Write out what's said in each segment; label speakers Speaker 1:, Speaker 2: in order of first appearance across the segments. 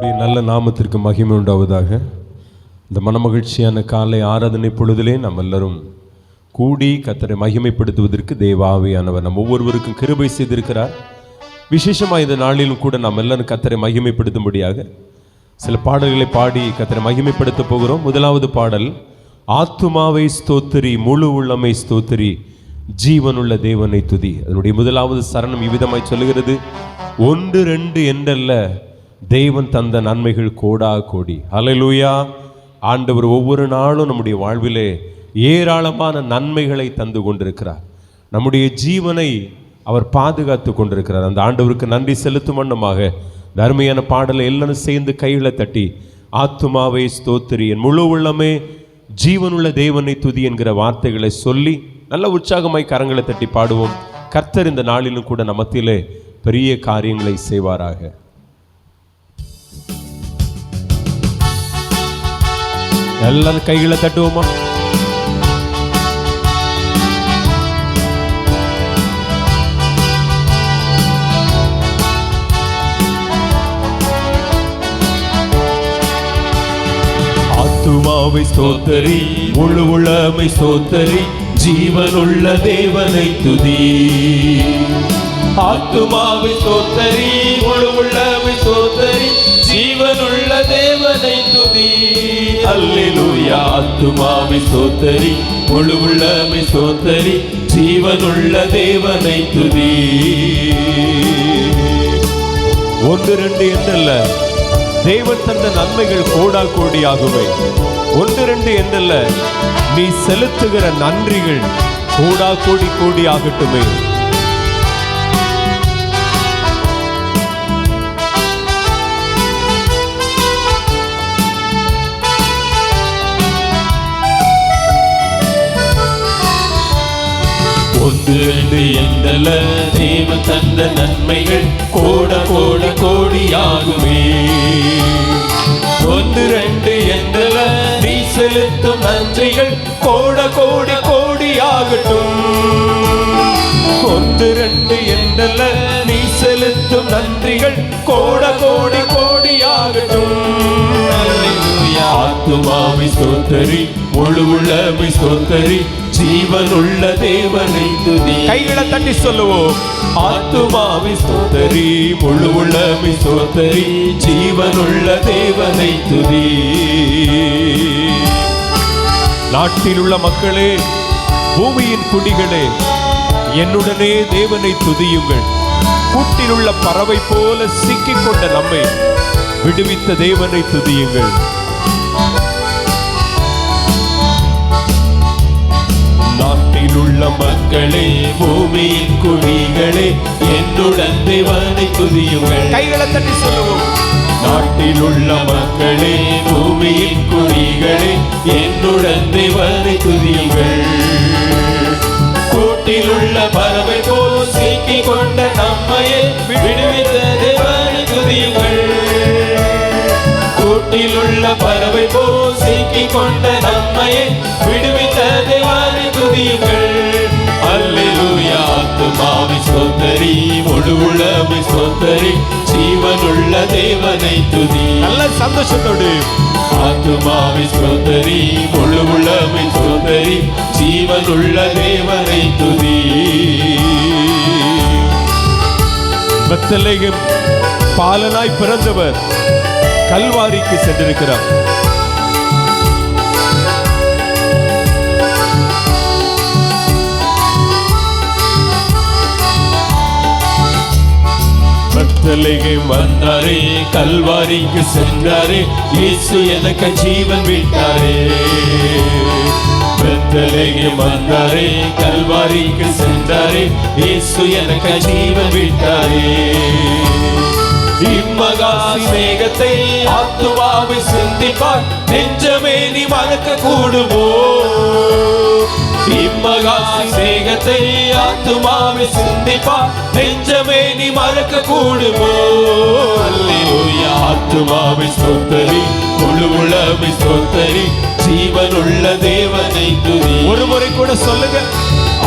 Speaker 1: நல்ல நாமத்திற்கு மகிமை உண்டாவதாக. இந்த மனமகிழ்ச்சியான காலை ஆராதனை பொழுதிலே நாம் எல்லாரும் கூடி கர்த்தரை மகிமைப்படுத்துவதற்கு தேவாவியானவர் நம் ஒவ்வொருவருக்கும் கிருபை செய்திருக்கிறார். விசேஷமாக இந்த நாளிலும் கூட நாம் எல்லாரும் கர்த்தரை மகிமைப்படுத்தும்படியாக சில பாடல்களை பாடி கர்த்தரை மகிமைப்படுத்த போகிறோம். முதலாவது பாடல், ஆத்துமாவை ஸ்தோத்திரி, முழு உள்ளமை ஸ்தோத்திரி, ஜீவனுள்ள தேவனை துதி. அதனுடைய முதலாவது சரணம் இவ்விதமாய் சொல்லுகிறது, 1 2 என்றல்ல, தேவன் தந்த நன்மைகள் கோடா கோடி. ஹல்லேலூயா. ஆண்டவர் ஒவ்வொரு நாளும் நம்முடைய வாழ்விலே ஏராளமான நன்மைகளை தந்து கொண்டிருக்கிறார். நம்முடைய ஜீவனை அவர் பாதுகாத்து கொண்டிருக்கிறார். அந்த ஆண்டவருக்கு நன்றி செலுத்தும் வண்ணமாக அருமையான பாடலை எல்லாரும் சேர்ந்து கைகளை தட்டி, ஆத்துமாவை ஸ்தோத்திரி, என் முழு உள்ளமே ஜீவனுள்ள தேவனை துதி என்கிற வார்த்தைகளை சொல்லி நல்ல உற்சாகமாய் கரங்களை தட்டி பாடுவோம். கர்த்தர் இந்த நாளிலும் கூட நமத்திலே பெரிய காரியங்களை செய்வாராக. எல்லாரும் கைகளை தட்டுவோமா? ஆத்துமாவை ஸ்தோத்திரி, முழு உள்ளமை ஸ்தோத்திரி, ஜீவனுள்ள தேவனை துதி. ஆத்துமாவை ஸ்தோத்திரி, முழு உள்ளமை ஸ்தோத்திரி, ஜீவனுள்ள தேவனை துதி. அல்லேலூயா. ஆத்துமாவை ஸ்தோத்திரி, முழு உள்ளமை ஸ்தோத்திரி, ஜீவனுள்ள தேவனை துதி. 1 2 என்றல்ல, தேவன் தந்த நன்மைகள் கோடா கோடியாகுமே. 1 2 என்றல்ல, நீ செலுத்துகிற நன்றிகள் கோடா கோடி கோடியாகட்டுமே. என்றல்ல, தேவன் தந்த நன்மைகள் கோட கோட கோடியாகுமே. 1 2 என்றல்ல, நீ செலுத்தும் நன்றிகள் கோட கோடி கோடியாகட்டும். 1 2 என்றல்ல, நீ செலுத்தும் நன்றிகள் கோட கோடி கோடியாகட்டும். ஆத்துமாவை ஸ்தோத்திரி, முழு உள்ளமை ஸ்தோத்திரி, ஜீவனுள்ள தேவனை துதி. கைகளை தட்டி சொல்லுவோம். ஆத்துமாவை ஸ்தோத்திரி, முழு உள்ளமை ஸ்தோத்திரி, ஜீவனுள்ள தேவனை துதி. நாட்டில் உள்ள மக்களே, பூமியின் குடிகளே, என்னுடனே தேவனை துதியுங்கள். கூட்டில் உள்ள பறவை போல சிக்கிக்கொண்ட நம்மை விடுவித்த தேவனை துதியுங்கள். நாட்டில் உள்ள மக்களே, பூமியின் குடிகளே, என்னுடன் தேவனை துதியுங்கள். கைகளை தட்டி சொல்லுவோம். நாட்டில் உள்ள மக்களே, பூமியின் குடிகளே, என்னுடன் தேவனை துதியுங்கள். கூட்டில் உள்ள பறவை போல் சிக்கிக் கொண்ட நம்மையே விடுவித்த தேவனை துதியுங்கள். கூட்டில் உள்ள பறவை போல் சிக்கிக் கொண்ட நம்மையே விடுவித்த தேவனை துதியுங்கள். அல்லேலூயா. ஆத்துமாவை ஸ்தோத்திரி, முழு உள்ளமை ஸ்தோத்திரி, ஜீவனுள்ள தேவனை துதி. நல்ல சந்தோஷத்தோடு ஆத்துமாவை ஸ்தோத்திரி, முழு உள்ளமை ஸ்தோத்திரி, ஜீவனுள்ள தேவனை துதி. பெத்லகேம் பாலனாய் பிறந்தவர் கல்வாரிக்கு சென்றிருக்கிறார். பெத்லகேம் வந்தாரே, கல்வாரிக்கு சென்றாரே, இயேசு எனக்கு ஜீவன் விட்டாரே. பெத்லகேம் வந்தாரே, கல்வாரிக்கு சென்றாரே, இயேசு எனக்கு ஜீவன் விட்டாரே. இம்மகா சிநேகத்தை ஆத்துமாவை சிந்திப்பார், நெஞ்சமே நீ மறக்க கூடுமோ. இம்மகா சிநேகத்தை ஆத்துமாவை சிந்திப்பார், நெஞ்சமே நீ மறக்க கூடுமோ. அல்லேலூயா. ஆத்துமாவை ஸ்தோத்திரி, முழு உள்ளமை ஸ்தோத்திரி, ஜீவனுள்ள தேவனை துதி. ஒரு முறை கூட சொல்லுங்க.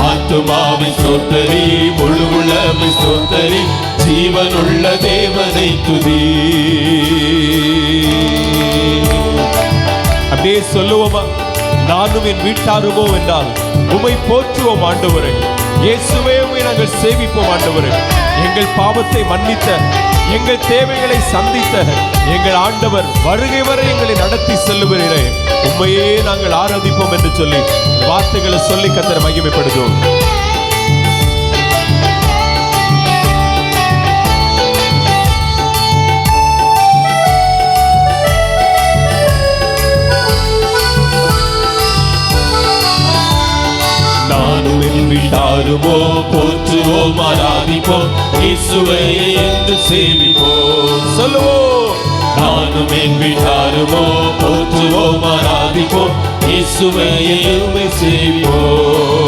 Speaker 1: ஆத்துமாவை ஸ்தோத்திரி, முழு உள்ளமை ஸ்தோத்திரி, ஜீவனுள்ள தேவனை துதி. அப்படியே சொல்லுவோமா? நானும் என் வீட்டாருமோ என்றால் உம்மை போற்றுவோம் ஆண்டவரே. இயேசுவே உம்மை நாங்கள் சேவிப்போம் ஆண்டவரே. எங்கள் பாவத்தை மன்னித்த, எங்கள் தேவைகளை சந்தித்த எங்கள் ஆண்டவர் வருகை வரை எங்களை நடத்தி செல்லுகிறீரே, உம்மையே நாங்கள் ஆராதிப்போம் என்று சொல்லி வார்த்தைகளை சொல்லி கர்த்தரை மகிமைப்படுத்துவோம்.
Speaker 2: நானும் என் வீட்டாருமோ போற்றுவோம் ஆராதிப்போம், இயேசுவை என்று சேவிப்போம்.
Speaker 1: சொல்லுவோம்.
Speaker 2: நானும் என் வீட்டாருமோ போற்றுவோம் ஆராதிப்போம், இயேசுவை சேவிப்போம்.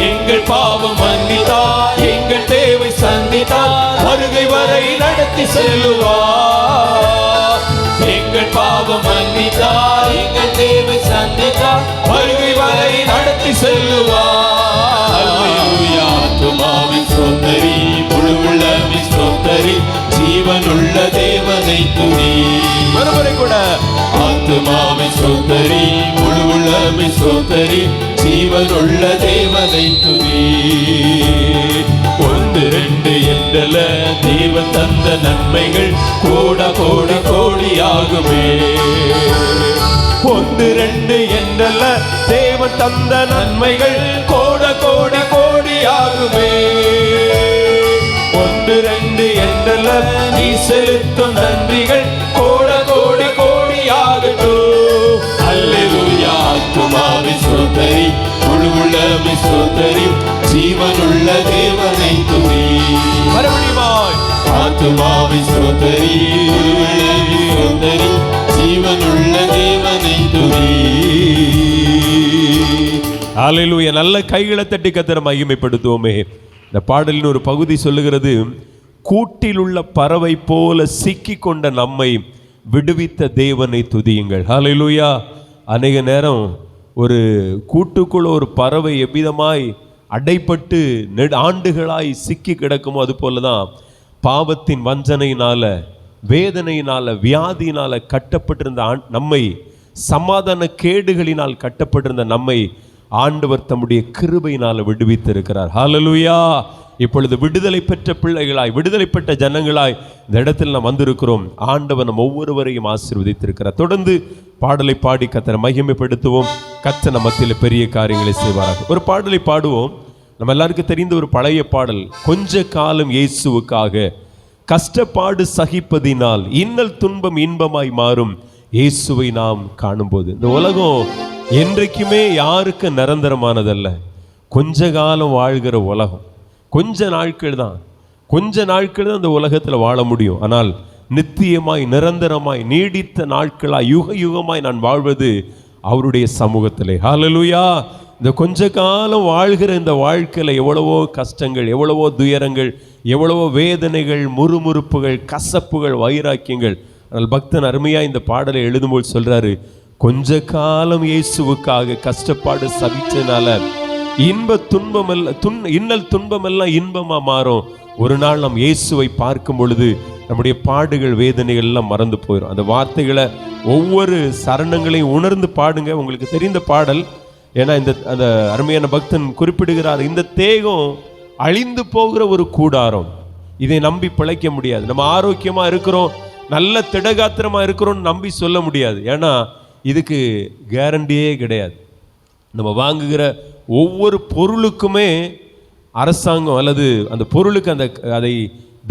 Speaker 2: எங்கள் பாவம் மன்னித்தார், எங்கள் தேவை சந்தித்தார், வருகை வரை நடத்தி செல்லுவார். எங்கள் பாவம் மன்னித்தார், எங்கள் தேவை சந்தித்தார், வருகை வரை நடத்தி செல்லுவார். அல்லேலூயா. ஆத்துமாவின் ஸ்தோத்திரி, முழு உள்ளமின் ஸ்தோத்திரி, ஜீவனுள்ள தேவனை துதி.
Speaker 1: மறுமுறை கூட.
Speaker 2: ஆத்துமாவின் ஸ்தோத்திரி, முழு உள்ளமின் ஸ்தோத்திரி, ஜீவனுள்ள தேவனை துதி. ஒன்று ரெண்டு என்றல தேவன் தந்த நன்மைகள் கோட கோடி கோடியாகுமே.
Speaker 1: ஒன்று ரெண்டு என்றல்ல தேவன் தந்த நன்மைகள் கோட கோடி கோடியாகுமே. ஒன்று ரெண்டு என்றல்ல நீ செலுத்தும் நன்றிகள் கோட கோடி கோடியாகட்டும்.
Speaker 2: அல்லேலூயா. ஆத்துமாவின் ஸ்தோத்திரி, முழு உள்ளமின் ஸ்தோத்திரி, ஜீவனுள்ள தேவனை துதி.
Speaker 1: மறுபடியும்
Speaker 2: ஆத்துமாவின் ஸ்தோத்திரி, முழு உள்ளமின் ஸ்தோத்திரி, ஜீவனுள்ள தேவனை துதி.
Speaker 1: அல்லேலூயா. நல்ல கைகளை தட்டி கர்த்தரை மகிமைப்படுத்துவோமே. இந்த பாடலின் ஒரு பகுதி சொல்லுகிறது, கூட்டில் உள்ள பறவை போல சிக்கி கொண்ட நம்மை விடுவித்த தேவனை துதியுங்கள். அல்லேலூயா. அநேக நேரம் ஒரு கூட்டுக்குள்ள ஒரு பறவை எவ்விதமாய் அடைப்பட்டு ஆண்டுகளாய் சிக்கி கிடக்குமோ அது போலதான் பாவத்தின் வஞ்சனையினால, வேதனையினால, வியாதியினால கட்டப்பட்டிருந்த நம்மை, சமாதான கேடுகளினால் கட்டப்பட்டிருந்த நம்மை ஆண்டவர் தம்முடைய கிருபையினால் விடுவித்திருக்கிறார். ஹல்லேலூயா. இப்பொழுது விடுதலை பெற்ற பிள்ளைகளாய், விடுதலை பெற்ற ஜனங்களாய் இந்த இடத்தில் நாம் வந்திருக்கிறோம். ஆண்டவர் நம் ஒவ்வொருவரையும் ஆசீர்வதித்திருக்கிறார். தொடர்ந்து பாடலை பாடி கர்த்தரை மகிமைப்படுத்துவோம். கர்த்தர் நம்ம மத்தியில் பெரிய காரியங்களை செய்வாராக. ஒரு பாடலை பாடுவோம். நம்ம எல்லாருக்கும் தெரிந்த ஒரு பழைய பாடல், கொஞ்ச காலம் இயேசுவுக்காக கஷ்டப்பாடு சகிப்பதினால் இன்னல் துன்பம் இன்பமாய் மாறும் இயேசுவை நாம் காணும்போது. இந்த உலகம் என்றைக்குமே யாருக்கு நிரந்தரமானதல்ல. கொஞ்ச காலம் வாழ்கிற உலகம், கொஞ்ச நாட்கள் தான் இந்த உலகத்தில் வாழ முடியும். ஆனால் நித்தியமாய், நிரந்தரமாய், நீடித்த நாட்களாய், யுக யுகமாய் நான் வாழ்வது அவருடைய சமூகத்திலே. ஹல்லேலூயா. இந்த கொஞ்ச காலம் வாழ்கிற இந்த வாழ்க்கையில் எவ்வளவோ கஷ்டங்கள், எவ்வளவோ துயரங்கள், எவ்வளவோ வேதனைகள், முறுமுறுப்புகள், கசப்புகள், வைராக்கியங்கள். ஆனால் பக்தன் அருமையா இந்த பாடலை எழுதும்போது சொல்றாரு, கொஞ்ச காலம் இயேசுவுக்காக கஷ்டப்பாடு சகிச்சனால இன்னல் துன்பம் எல்லாம் இன்பமா மாறும். ஒரு நாள் நம் இயேசுவை பார்க்கும் பொழுது நம்முடைய பாடுகள், வேதனைகள் எல்லாம் மறந்து போயிடும். அந்த வார்த்தைகளை ஒவ்வொரு சரணங்களையும் உணர்ந்து பாடுங்க. உங்களுக்கு தெரிந்த பாடல். ஏன்னா அந்த அருமையான பக்தன் குறிப்பிடுகிறார், இந்த தேகம் அழிந்து போகிற ஒரு கூடாரம், இதை நம்பி பிழைக்க முடியாது. நம்ம ஆரோக்கியமா இருக்கிறோம், நல்ல திடகாத்திரமா இருக்கிறோம்னு நம்பி சொல்ல முடியாது. ஏன்னா இதுக்கு கேரண்டியே கிடையாது. நம்ம வாங்குகிற ஒவ்வொரு பொருளுக்குமே அரசாங்கம் அல்லது அந்த பொருளுக்கு அதை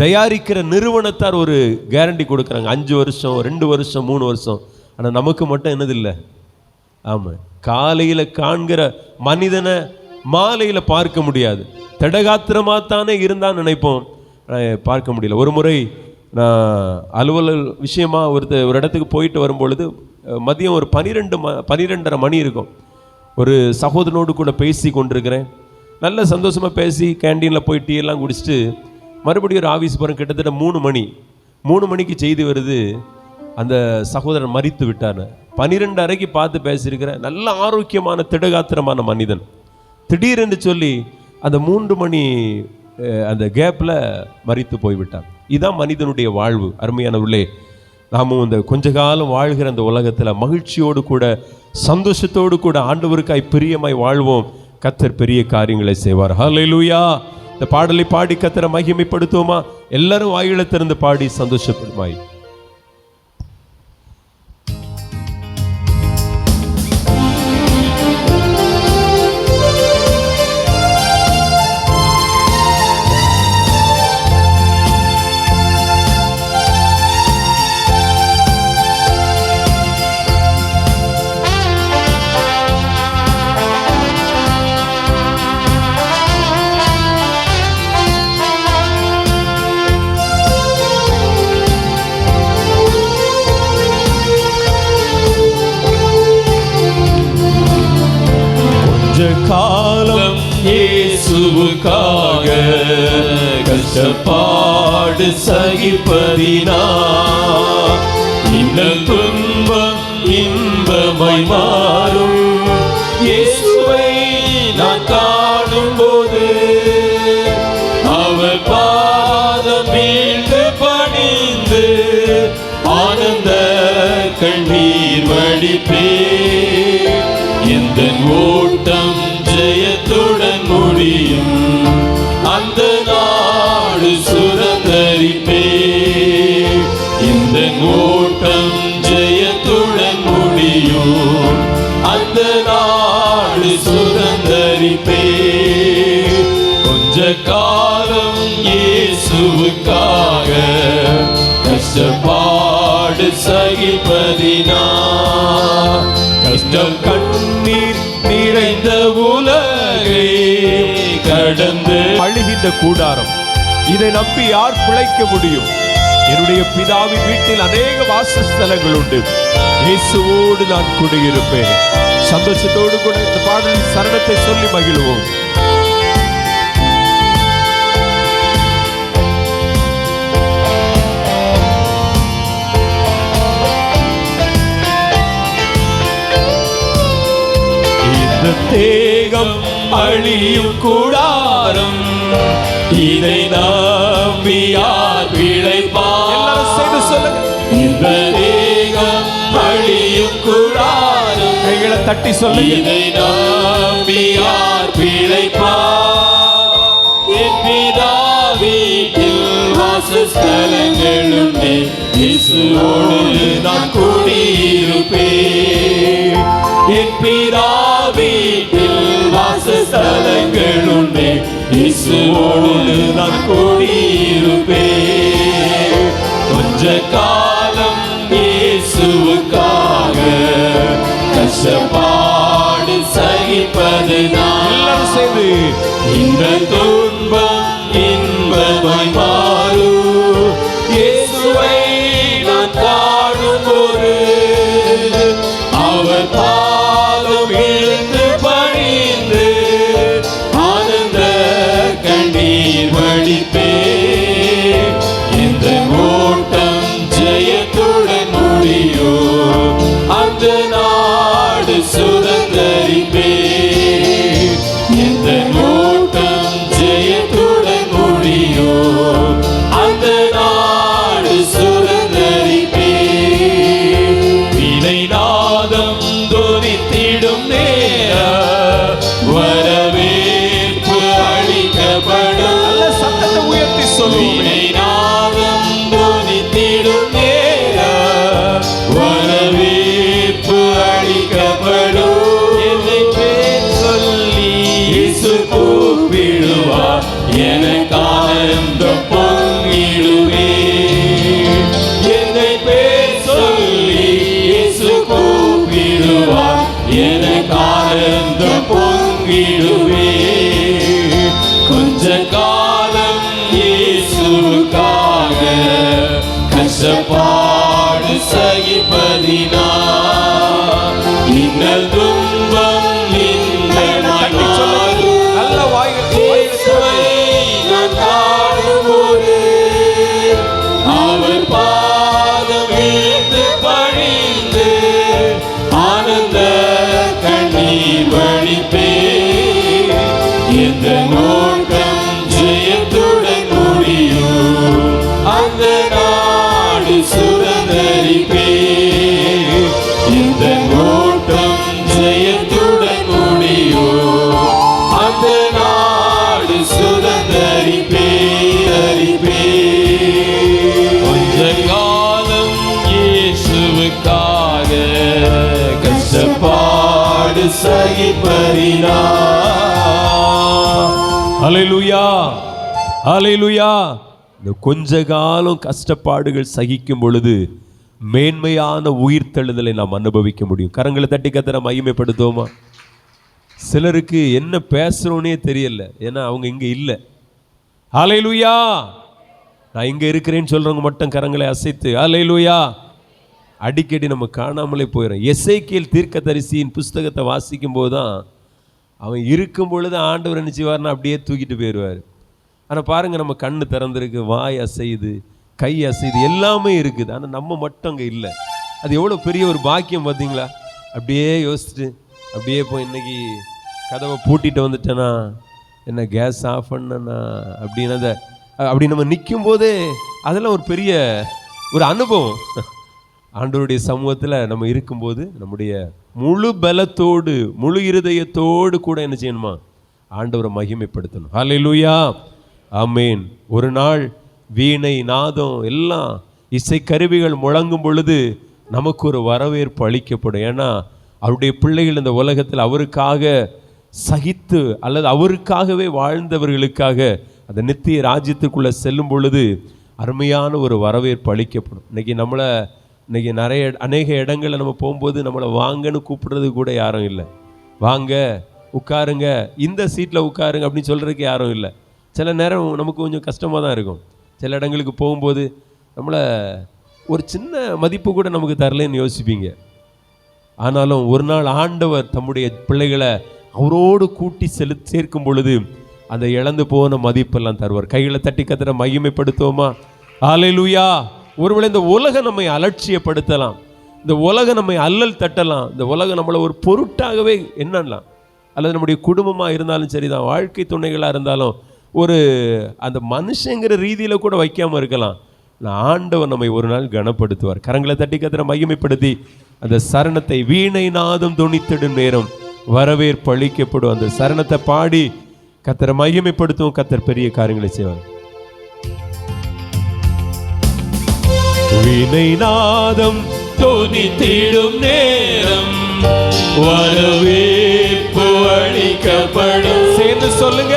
Speaker 1: தயாரிக்கிற நிறுவனத்தார் ஒரு கேரண்டி கொடுக்குறாங்க. 5 வருஷம், 2 வருஷம், 3 வருஷம். ஆனால் நமக்கு மட்டும் என்னதில்லை. ஆமாம், காலையில் காண்கிற மனிதனை மாலையில் பார்க்க முடியாது. திடகாத்திரமாக தானே இருந்தான்னு நினைப்போம், பார்க்க முடியல. ஒரு முறை நான் அலுவலக விஷயமா ஒரு இடத்துக்கு போயிட்டு வரும்பொழுது மதியம் ஒரு 12:30 மணி இருக்கும். ஒரு சகோதரனோடு கூட பேசி கொண்டிருக்கிறேன். நல்ல சந்தோஷமாக பேசி கேண்டீனில் போய் டீ எல்லாம் குடிச்சிட்டு மறுபடியும் ஒரு ஆஃபீஸ் போகிறேன். கிட்டத்தட்ட 3 மணிக்கு செய்தி வருது, அந்த சகோதரன் மரித்து விட்டார். 12:30 பார்த்து பேசியிருக்கிறேன். நல்ல ஆரோக்கியமான திடகாத்திரமான மனிதன். திடீரென்று சொல்லி அந்த 3 மணி அந்த கேப்பில் மரித்து போய்விட்டான். இதுதான் மனிதனுடைய வாழ்வு. அருமையானவர்களே, நாமும் இந்த கொஞ்ச காலம் வாழ்கிற அந்த உலகத்தில் மகிழ்ச்சியோடு கூட சந்தோஷத்தோடு கூட ஆண்டவருக்காய் பிரியமாய் வாழ்வோம். கர்த்தர் பெரிய காரியங்களை செய்வார். ஹல்லேலூயா. இந்த பாடலை பாடி கர்த்தரை மகிமைப்படுத்துவோமா? எல்லாரும் வாயில திறந்து பாடி சந்தோஷப்படுமாய்.
Speaker 2: காலம் இயேசுவுக்காக கஷ்டப்பாடு சகிப்பதினா இன்னல் துன்பம் இன்பமாய் மாறும். இயேசுவை நான் காணும் போது அவர் பாதம் வீழ்ந்து பணிந்து ஆனந்த கண்ணீர் வடிப்பே. எந்த ஓட்டம் ஜெயத்துடன் முடியும், அந்த நாடு சுதந்தரிப்பே. இந்த ஓட்டம் ஜெயத்துடன் முடியும், அந்த நாடு சுதந்தரிப்பே. கொஞ்ச காலம் இயேசுவுக்காக கஷ்டப்பாடு சகிப்பதினா கஷ்டம் கண்ணீர் நிறைந்த உலகை கடந்து
Speaker 1: அழுகின்ற கூடாரம், இதை நம்பி யார் பிழைக்க முடியும்? என்னுடைய பிதாவின் வீட்டில் அநேக வாசஸ்தலங்கள் உண்டு, இயேசுவோடு நான் குடியிருப்பேன். சந்தோஷத்தோடு கூட இந்த பாடலின் சரணத்தை சொல்லி மகிழ்வோம்.
Speaker 2: தேகம் அழியும் கூடாரம், இதை நம்பி யார் பிழைப்பார்?
Speaker 1: சேர்ந்து சொல்லுங்க.
Speaker 2: இந்த தேகம் அழியும் கூடாரம்,
Speaker 1: கைகளை தட்டி சொல்லுங்க.
Speaker 2: இதை நம்பி யார் பிழைப்பார்? என் பிதா வீட்டில் வாசஸ்தலங்களும் இயேசுவோடு நான் குடியிருப்பேன். என் பிதா வீட்டில் வாசஸ்தலங்கள் உண்டு, இயேசுவோடு நான் குடியிருப்பேன். கொஞ்ச காலம் இயேசுவுக்காக கஷ்டப்பாடு சகிப்பதினால்
Speaker 1: செய்து
Speaker 2: இந்த துன்பம் இன்பமாய் மாறும். இயேசுவை நான் காணும் போது அவர் பாதம் வீழ்ந்து பணிந்து ஆனந்த கண்ணீர் வடிப்பே. இந்த ஓட்டம் ஜெயத்துடன் முடியும், அந்த நாடு சுதந்தரிப்பே. இந்த ஓட்டம் சகிப்பதினா.
Speaker 1: ஹல்லேலூயா, ஹல்லேலூயா. இந்த கொஞ்ச காலம் கஷ்டப்பாடுகள் சகிக்கும் பொழுது மேன்மையான உயிர்த்தெழுதலை நாம் அனுபவிக்க முடியும். கரங்களை தட்டி கர்த்தரை மகிமைப்படுத்துவோமா? சிலருக்கு என்ன பேசுறோன்னே தெரியல, ஏன்னா அவங்க இங்க இல்லை. ஹல்லேலூயா. நான் இங்க இருக்கிறேன்னு சொல்றவங்க மட்டும் கரங்களை அசைத்து ஹல்லேலூயா. அடிக்கடி நம்ம காணாமலே போயிடும். எசேக்கியேல் தீர்க்கதரிசியின் புஸ்தகத்தை வாசிக்கும் போது தான் அவன் இருக்கும் பொழுது ஆண்டவர் என்ன செய்வார்னா அப்படியே தூக்கிட்டு போயிடுவார். ஆனால் பாருங்கள், நம்ம கண்ணு திறந்துருக்கு, வாய் அசையுது, கை அசையுது, எல்லாமே இருக்குது. ஆனால் நம்ம மட்டும் அங்கே இல்லை. அது எவ்வளோ பெரிய ஒரு பாக்கியம் பார்த்தீங்களா? அப்படியே யோசிச்சுட்டு அப்படியே போய் இன்னைக்கு கதவை பூட்டிட்டு வந்துட்டேனா, என்ன கேஸ் ஆஃப் பண்ணனா அப்படின்னு அப்படி நம்ம நிற்கும் போதே அதெல்லாம் ஒரு பெரிய ஒரு அனுபவம். ஆண்டவருடைய சமூகத்தில் நம்ம இருக்கும்போது நம்முடைய முழு பலத்தோடு முழு இருதயத்தோடு கூட என்ன செய்யணுமா? ஆண்டவரை மகிமைப்படுத்தணும். ஹல்லேலூயா, ஆமேன். ஒரு நாள் வீணை, நாதம், எல்லாம் இசை கருவிகள் முழங்கும் பொழுது நமக்கு ஒரு வரவேற்பு அளிக்கப்படும். ஏன்னா அவருடைய பிள்ளைகள் இந்த உலகத்தில் அவருக்காக சகித்து அல்லது அவருக்காகவே வாழ்ந்தவர்களுக்காக அந்த நித்திய ராஜ்யத்துக்குள்ளே செல்லும் பொழுது அருமையான ஒரு வரவேற்பு அளிக்கப்படும். இன்னைக்கு அநேக இடங்களில் நம்ம போகும்போது நம்மளை வாங்கன்னு கூப்பிடுறது கூட யாரும் இல்லை. வாங்க உட்காருங்க, இந்த சீட்டில் உட்காருங்க அப்படின்னு சொல்கிறதுக்கு யாரும் இல்லை. சில நேரம் நமக்கு கொஞ்சம் கஷ்டமாக தான் இருக்கும். சில இடங்களுக்கு போகும்போது நம்மளை ஒரு சின்ன மதிப்பு கூட நமக்கு தரலன்னு யோசிப்பீங்க. ஆனாலும் ஒரு நாள் ஆண்டவர் தம்முடைய பிள்ளைகளை அவரோடு கூட்டி சேர்க்கும் பொழுது அந்த இழந்து போன மதிப்பெல்லாம் தருவார். கைகளை தட்டி கர்த்தரை மகிமைப்படுத்துவோமா? ஹல்லேலூயா. ஒருவேளை இந்த உலகம் நம்மை அலட்சியப்படுத்தலாம், இந்த உலகம் நம்மை அல்லல் தட்டலாம், இந்த உலகம் நம்மளை ஒரு பொருட்டாகவே எண்ணலாம், அல்லது நம்முடைய குடும்பமாக இருந்தாலும் சரிதான், வாழ்க்கை துணைகளாக இருந்தாலும் ஒரு அந்த மனுஷங்கிற ரீதியில் கூட வைக்காமல் இருக்கலாம். ஆண்டவர் நம்மை ஒரு நாள் கனப்படுத்துவார். கரங்களை தட்டி கர்த்தரை மகிமைப்படுத்தி அந்த சரணத்தை வீணை நாதம் துணித்திடும் நேரம் வரவேற்பு அளிக்கப்படும். அந்த சரணத்தை பாடி கர்த்தரை மகிமைப்படுத்தும். கர்த்தர் பெரிய காரியங்களை செய்வார். வீணை நாதம்
Speaker 2: துணித்திடும் நேரம் வரவேற்பு அளிக்கப்படும்.
Speaker 1: சேர்ந்து சொல்லுங்க.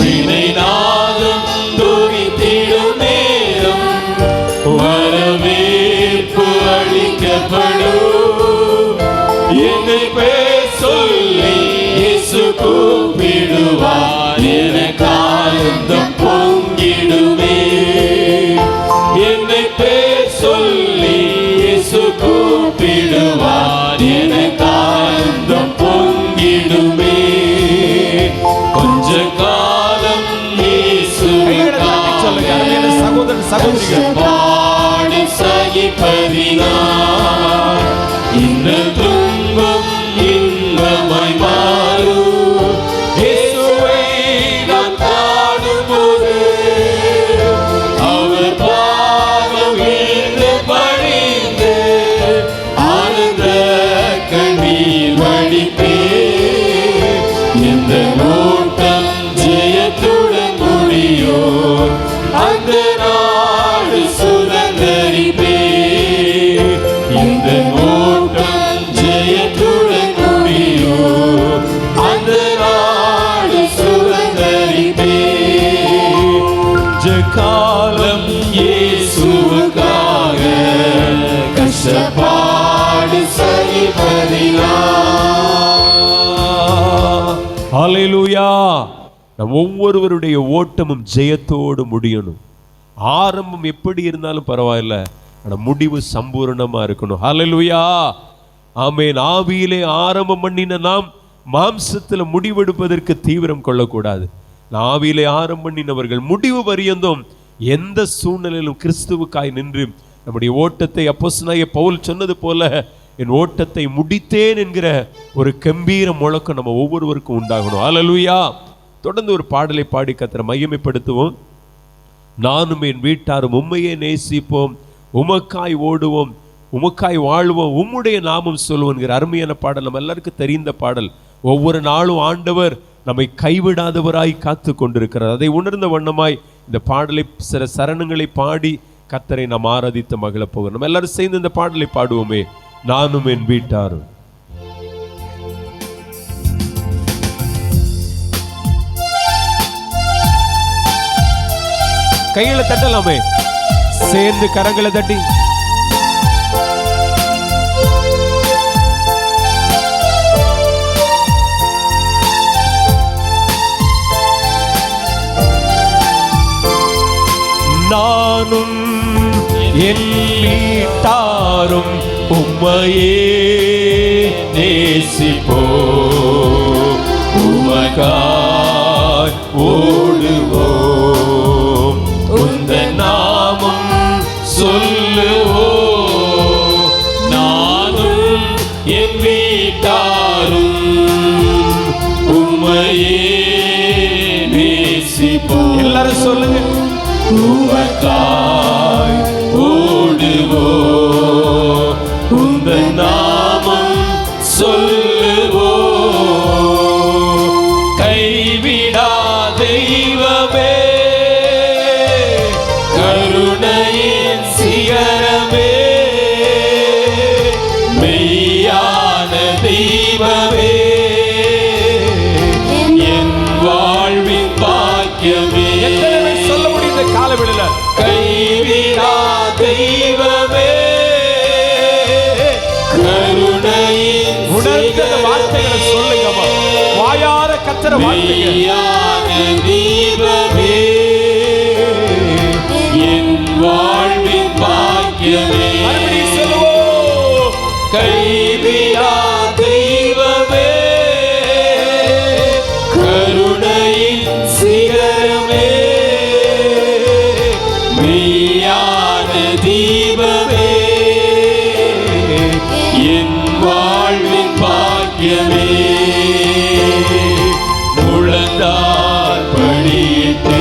Speaker 2: வீணை நாதம் துணித்திடும் நேரம் வரவேற்பு அளிக்கப்படும். என்னை பேர் சொல்லி இயேசு கூப்பிடுவார், எனக்கு ஆனந்தம் பொங்கிடுமே. என்னை பேர் சொல்லி இயேசு கூப்பிடுவார், எனக்கு ஆனந்தம் பொங்கிடுமே. கொஞ்ச காலம் பாடி சகிப்பதினால் இந்த துன்பம் இன்பமாய் மாறும். இயேசுவை நான் காணும்போது அவர் பாதம் வீழ்ந்து பணிந்து ஆனந்த கண்ணீர் வடிப்பேன். இந்த ஓட்டம் ஜெயத்துடன் முடியோ அந்த நாடு சுதந்தரிப்பேன். இந்த ஓட்டம் ஜெயத்துடன் முடியோ அந்த நாடு சுதந்தரிப்பேன். காலம் இயேசுவுக்காக கஷ்டப்பாடு சகிப்பதினால்.
Speaker 1: ஹல்லேலூயா. நம் ஒவ்வொருவருடைய ஓட்டமும் ஜெயத்தோடு முடியணும். ஆரம்பம் எப்படி இருந்தாலும் பரவாயில்ல, ஆனால் முடிவு சம்பூர்ணமா இருக்கணும். ஹல்லேலூயா, ஆமென். ஆவியிலே ஆரம்பம் பண்ணின நாம் மாம்சத்தில் முடிவெடுப்பதற்கு தீவிரம் கொள்ளக்கூடாது. ஆவியிலே ஆரம்பம் பண்ணினவர்கள் முடிவு பரியந்தம் எந்த சூழ்நிலையிலும் கிறிஸ்துவுக்காய் நின்று நம்முடைய ஓட்டத்தை அப்போஸ்தலனாகிய பவுல் சொன்னது போல என் ஓட்டத்தை முடித்தேன் என்கிற ஒரு கம்பீர முழக்கம் நம்ம ஒவ்வொருவருக்கும் உண்டாகணும். ஹல்லேலூயா. தொடர்ந்து ஒரு பாடலை பாடி கர்த்தரை மகிமைப்படுத்துவோம். நானும் என் வீட்டாரும் உம்மையே நேசிப்போம், உமக்காய் ஓடுவோம், உமக்காய் வாழ்வோம், உம்முடைய நாமம் சொல்லுவோங்கிற அருமையான பாடல் நம்ம எல்லாருக்கும் தெரிந்த பாடல். ஒவ்வொரு நாளும் ஆண்டவர் நம்மை கைவிடாதவராய் காத்து கொண்டிருக்கிறார். அதை உணர்ந்த வண்ணமாய் இந்த பாடலை சில சரணங்களை பாடி கர்த்தரை நாம் ஆராதித்து மகிழ போகிறோம். நம்ம எல்லாரும் சேர்ந்து இந்த பாடலை பாடுவோமே. நானும் என் வீட்டாரும். கைகளை தட்டலாமே, சேர்ந்து கரங்களை தட்டி. நானும் என் வீட்டாரும் உம்மையே நேசிப்போ, உமக்காய் ஓடுவோம், உந்த நாமம் சொல்லுவோம். நானும் என் வீட்டாரும் உம்மையே நேசிப்போம். எல்லாரும் சொல்லுங்க. உமக்காய் ஓடுவோம், உந்த நாமம் சொல்லுவோம். கைவிடா தெய்வமே, கருணையின் சிகரமே, மெய்யான தெய்வமே, என் வாழ்வின் பாக்கியமே. சொல்ல முடியுது காலவிடல. கைவிடா தெய்வமே, கருணையின் உணர்ந்த வார்த்தைகளை சொல்லுங்க, வாயார கத்தர வார்த்தையான தெய்வமே, என் வாழ்வின் பாக்கியமே. மறுபடியும் சொல்லுவோம். கைவிடா தெய்வமே, கருணையின் சிகரமே, மெய்யான தீபமே, என் வாழ்வின் பாக்கியமே. முழந்தால் படியிட்டு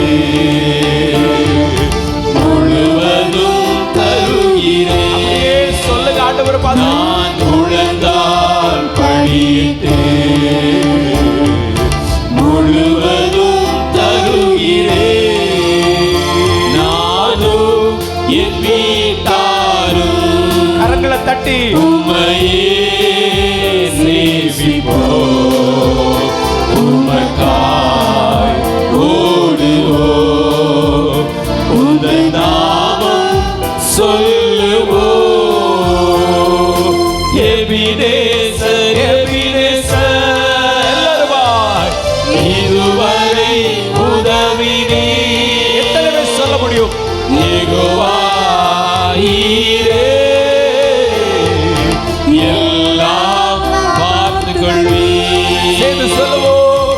Speaker 1: முழுவதும் தருகிறேன். சொல்லுங்க ஆண்டவர். நான் முழந்தால் படியிட்டு முழுவதும் தருகிறேன். நானும் என் வீட்டாரும் கரங்களை தட்டி உம்மையே நேசிப்போம், உமக்காய் ஓடுவோம், உந்த நாமம் சொல்லுவோம். எபினேசர் எபினேசர் எல்லாருமாய் இதுவரை உதவினீ. எத்தனை பேர் சொல்ல முடியும்? யெகோவா ஈரே, எல்லாம் பார்த்துக்கொள்வீர். சேர்ந்து சொல்லுவோம்.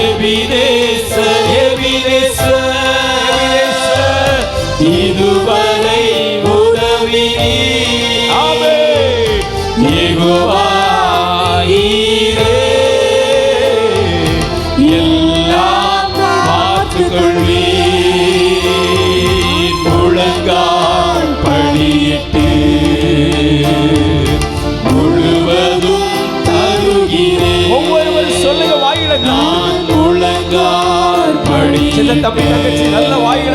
Speaker 1: எபினேசர் எபினேசர் எபினேசர் இதுவரை உதவினீ. ஆமென். யெகோவா ஈரே, எல்லாம் பார்த்துக்கொள்வீர். முழங்கால் படியிட்டு முழுவதும் தருகிறேன். ஒவ்வொருவரும் சொல்லுங்க வாயில. நான் முழங்கால் படியிட்டு. தம்பி தங்கச்சி நல்ல வாயில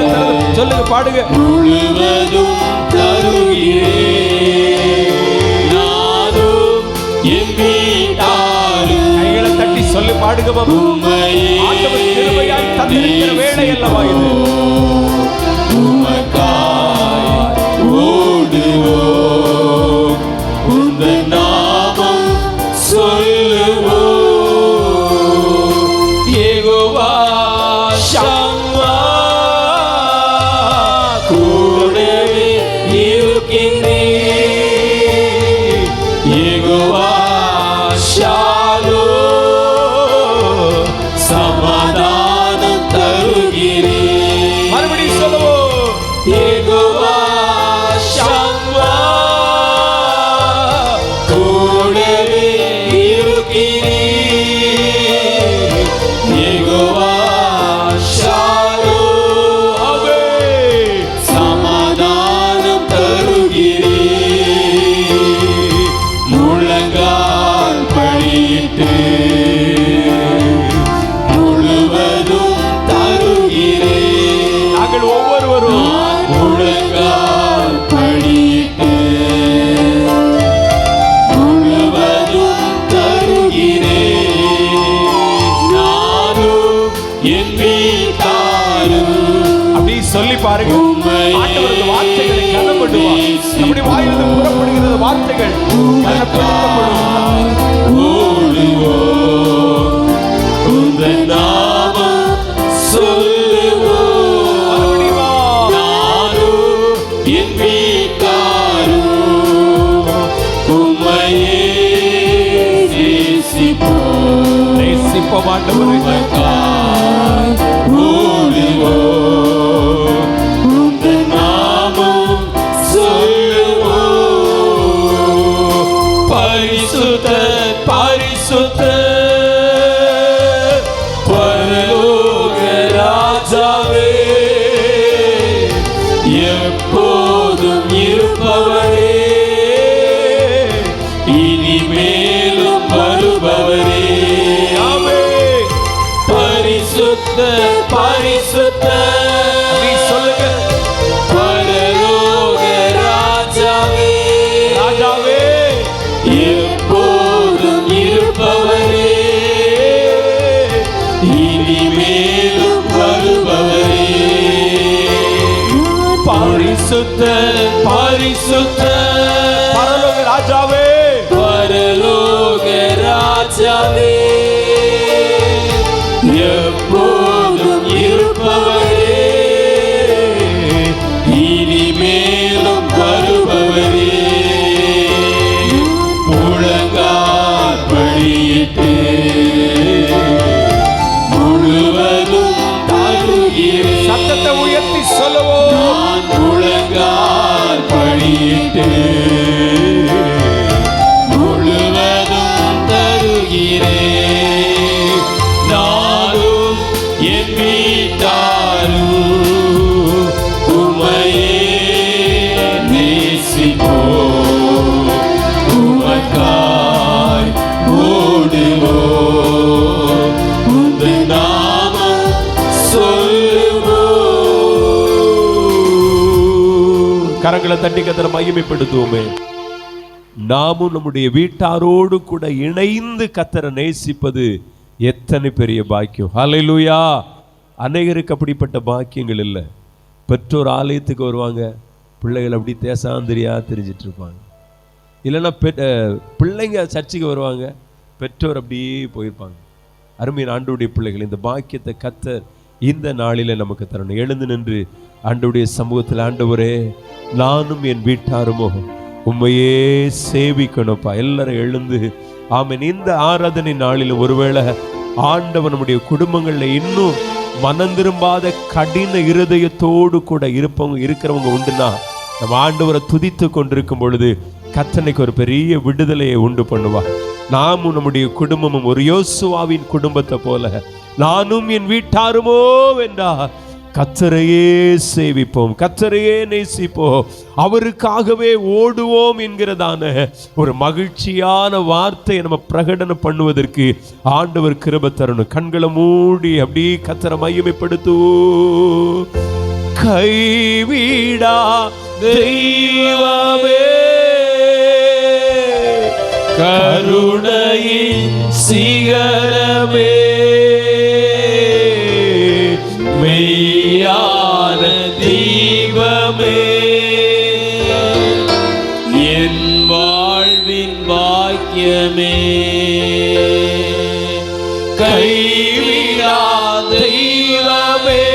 Speaker 1: சொல்லுங்க, பாடுங்க. முழுவதும் தருகிறேன். நானும் என் வீட்டாரும். கைகளை தட்டி சொல்லி பாடுங்க. ஆண்டவர் கிருபையாய் தந்திருக்கிற வேளை அல்லவா இது. உமக்காய் ஓடுவோம், உந்த நாமம் சொல்லுவோம். யெகோவா ஷம்மா கூடவே இருக்கின்றீர். யெகோவா ஷாலோம் சமாதானம் தருகிறீர். மறுபடியும் சொல்லுவோம். யெகோவா ஷம்மா கூடவே இருக்கிறீர். யெகோவா ஷாலோம் சமாதானம் தருகிறீர். முழங்கால் படியிட்டு முழுவதும் தருகிறேன். நாங்கள் ஒவ்வொருவரும் முழங்கால் படியிட்டு முழுவதும் தருகிறேன். நானும் என் வீட்டாரும். அப்படி சொல்லி பாருங்க. ஆண்டவர் இந்த வார்த்தைகளை கனப்படுவார். நம்முடைய வாயிலிருந்து புறப்படுகிற வார்த்தைகள் கனப்படுத்தப்படும்.
Speaker 2: உந்தன் நாமம் சொல்லுவோம், நானும் என் வீட்டாரும் உம்மையே நேசிப்போம்.
Speaker 1: நேசிப்போம் ஆண்டவரே.
Speaker 2: ஓடுவோம், உந்தன் நாமம் சொல்லுவோம். பரிசுத்தர் பரிசுத்தர் பரலோக ராஜாவே, எப்போதும் இருப்பவரே, இனிமேலும் வருபவரே. பரிசுத்தர் பரிசுத்தர்,
Speaker 1: நீ சொல்லுங்க.
Speaker 2: பரலோக ராஜாவே,
Speaker 1: ராஜாவே,
Speaker 2: எப்போதும் இருப்பவரே, இனிமேலும் வருபவரே. பரிசுத்தர் பரிசுத்தர்
Speaker 1: பரலோக ராஜாவே,
Speaker 2: பரலோக ராஜாவே, எப்போதும் இருப்பவரே, இனிமேலும் வருபவரே. முழங்கால் படியிட்டு முழுவதும் தருகிறேன்.
Speaker 1: சத்தத்தை உயர்த்தி சொல்லுவோம்.
Speaker 2: நான் முழங்கால் படியிட்டு முழுவதும் தருகிறேன். நானும் என் வீட்டாரும் உம்மையே நேசிப்போம். உமக்காய் ஓடுவோம், உந்தன் நாமம் சொல்லுவோம்.
Speaker 1: கரங்களை தட்டி கர்த்தரை மகிமைப்படுத்துவோமே. நாமும் நம்முடைய வீட்டாரோடு கூட இணைந்து கர்த்தரை நேசிப்பது எத்தனை பெரிய பாக்கியம். ஹல்லேலூயா. அநேகருக்கு அப்படிப்பட்ட பாக்கியங்கள் இல்லை. பெற்றோர் ஆலயத்துக்கு வருவாங்க, பிள்ளைகள் அப்படி தேசாந்திரியா தெரிஞ்சிட்டு இருப்பாங்க. இல்லைன்னா பிள்ளைங்க சர்ச்சுக்கு வருவாங்க, பெற்றோர் அப்படியே போயிருப்பாங்க. அருமையான ஆண்டவருடைய பிள்ளைகள், இந்த பாக்கியத்தை கர்த்தர் இந்த நாளில நமக்கு தரணும். எழுந்து நின்று ஆண்டவருடைய சமூகத்தில், ஆண்டவரே நானும் என் வீட்டாருமோ உண்மையே சேவிக்கணும்ப்பா. எல்லாரும் எழுந்து ஆமென். இந்த ஆராதனை நாளில் ஒருவேளை ஆண்டவர் நம்முடைய குடும்பங்களில் இன்னும் மனம் திரும்பாத கடின இருதயத்தோடு கூட இருக்கிறவங்க உண்டுன்னா, நம்ம ஆண்டவரை துதித்து கொண்டிருக்கும் பொழுது கர்த்தருக்கு ஒரு பெரிய விடுதலையை உண்டு பண்ணுவார். நாமும் நம்முடைய குடும்பமும் ஒரு யோசுவாவின் குடும்பத்தை போல நானும் என் வீட்டாருமோ என்றா கர்த்தரையே சேவிப்போம், கர்த்தரையே நேசிப்போம், அவருக்காகவே ஓடுவோம் என்கிறதான ஒரு மகிழ்ச்சியான வார்த்தையை நம்ம பிரகடனம் பண்ணுவதற்கு ஆண்டவர் கிருபை தரணும். கண்களை மூடி அப்படியே கர்த்தரை மகிமைப்படுத்துவோம். கைவிடா தெய்வமே,
Speaker 2: கருணையின் சிகரமே, மெய்யான தீபமே, என் வாழ்வின் பாக்கியமே. கைவிடா தெய்வமே,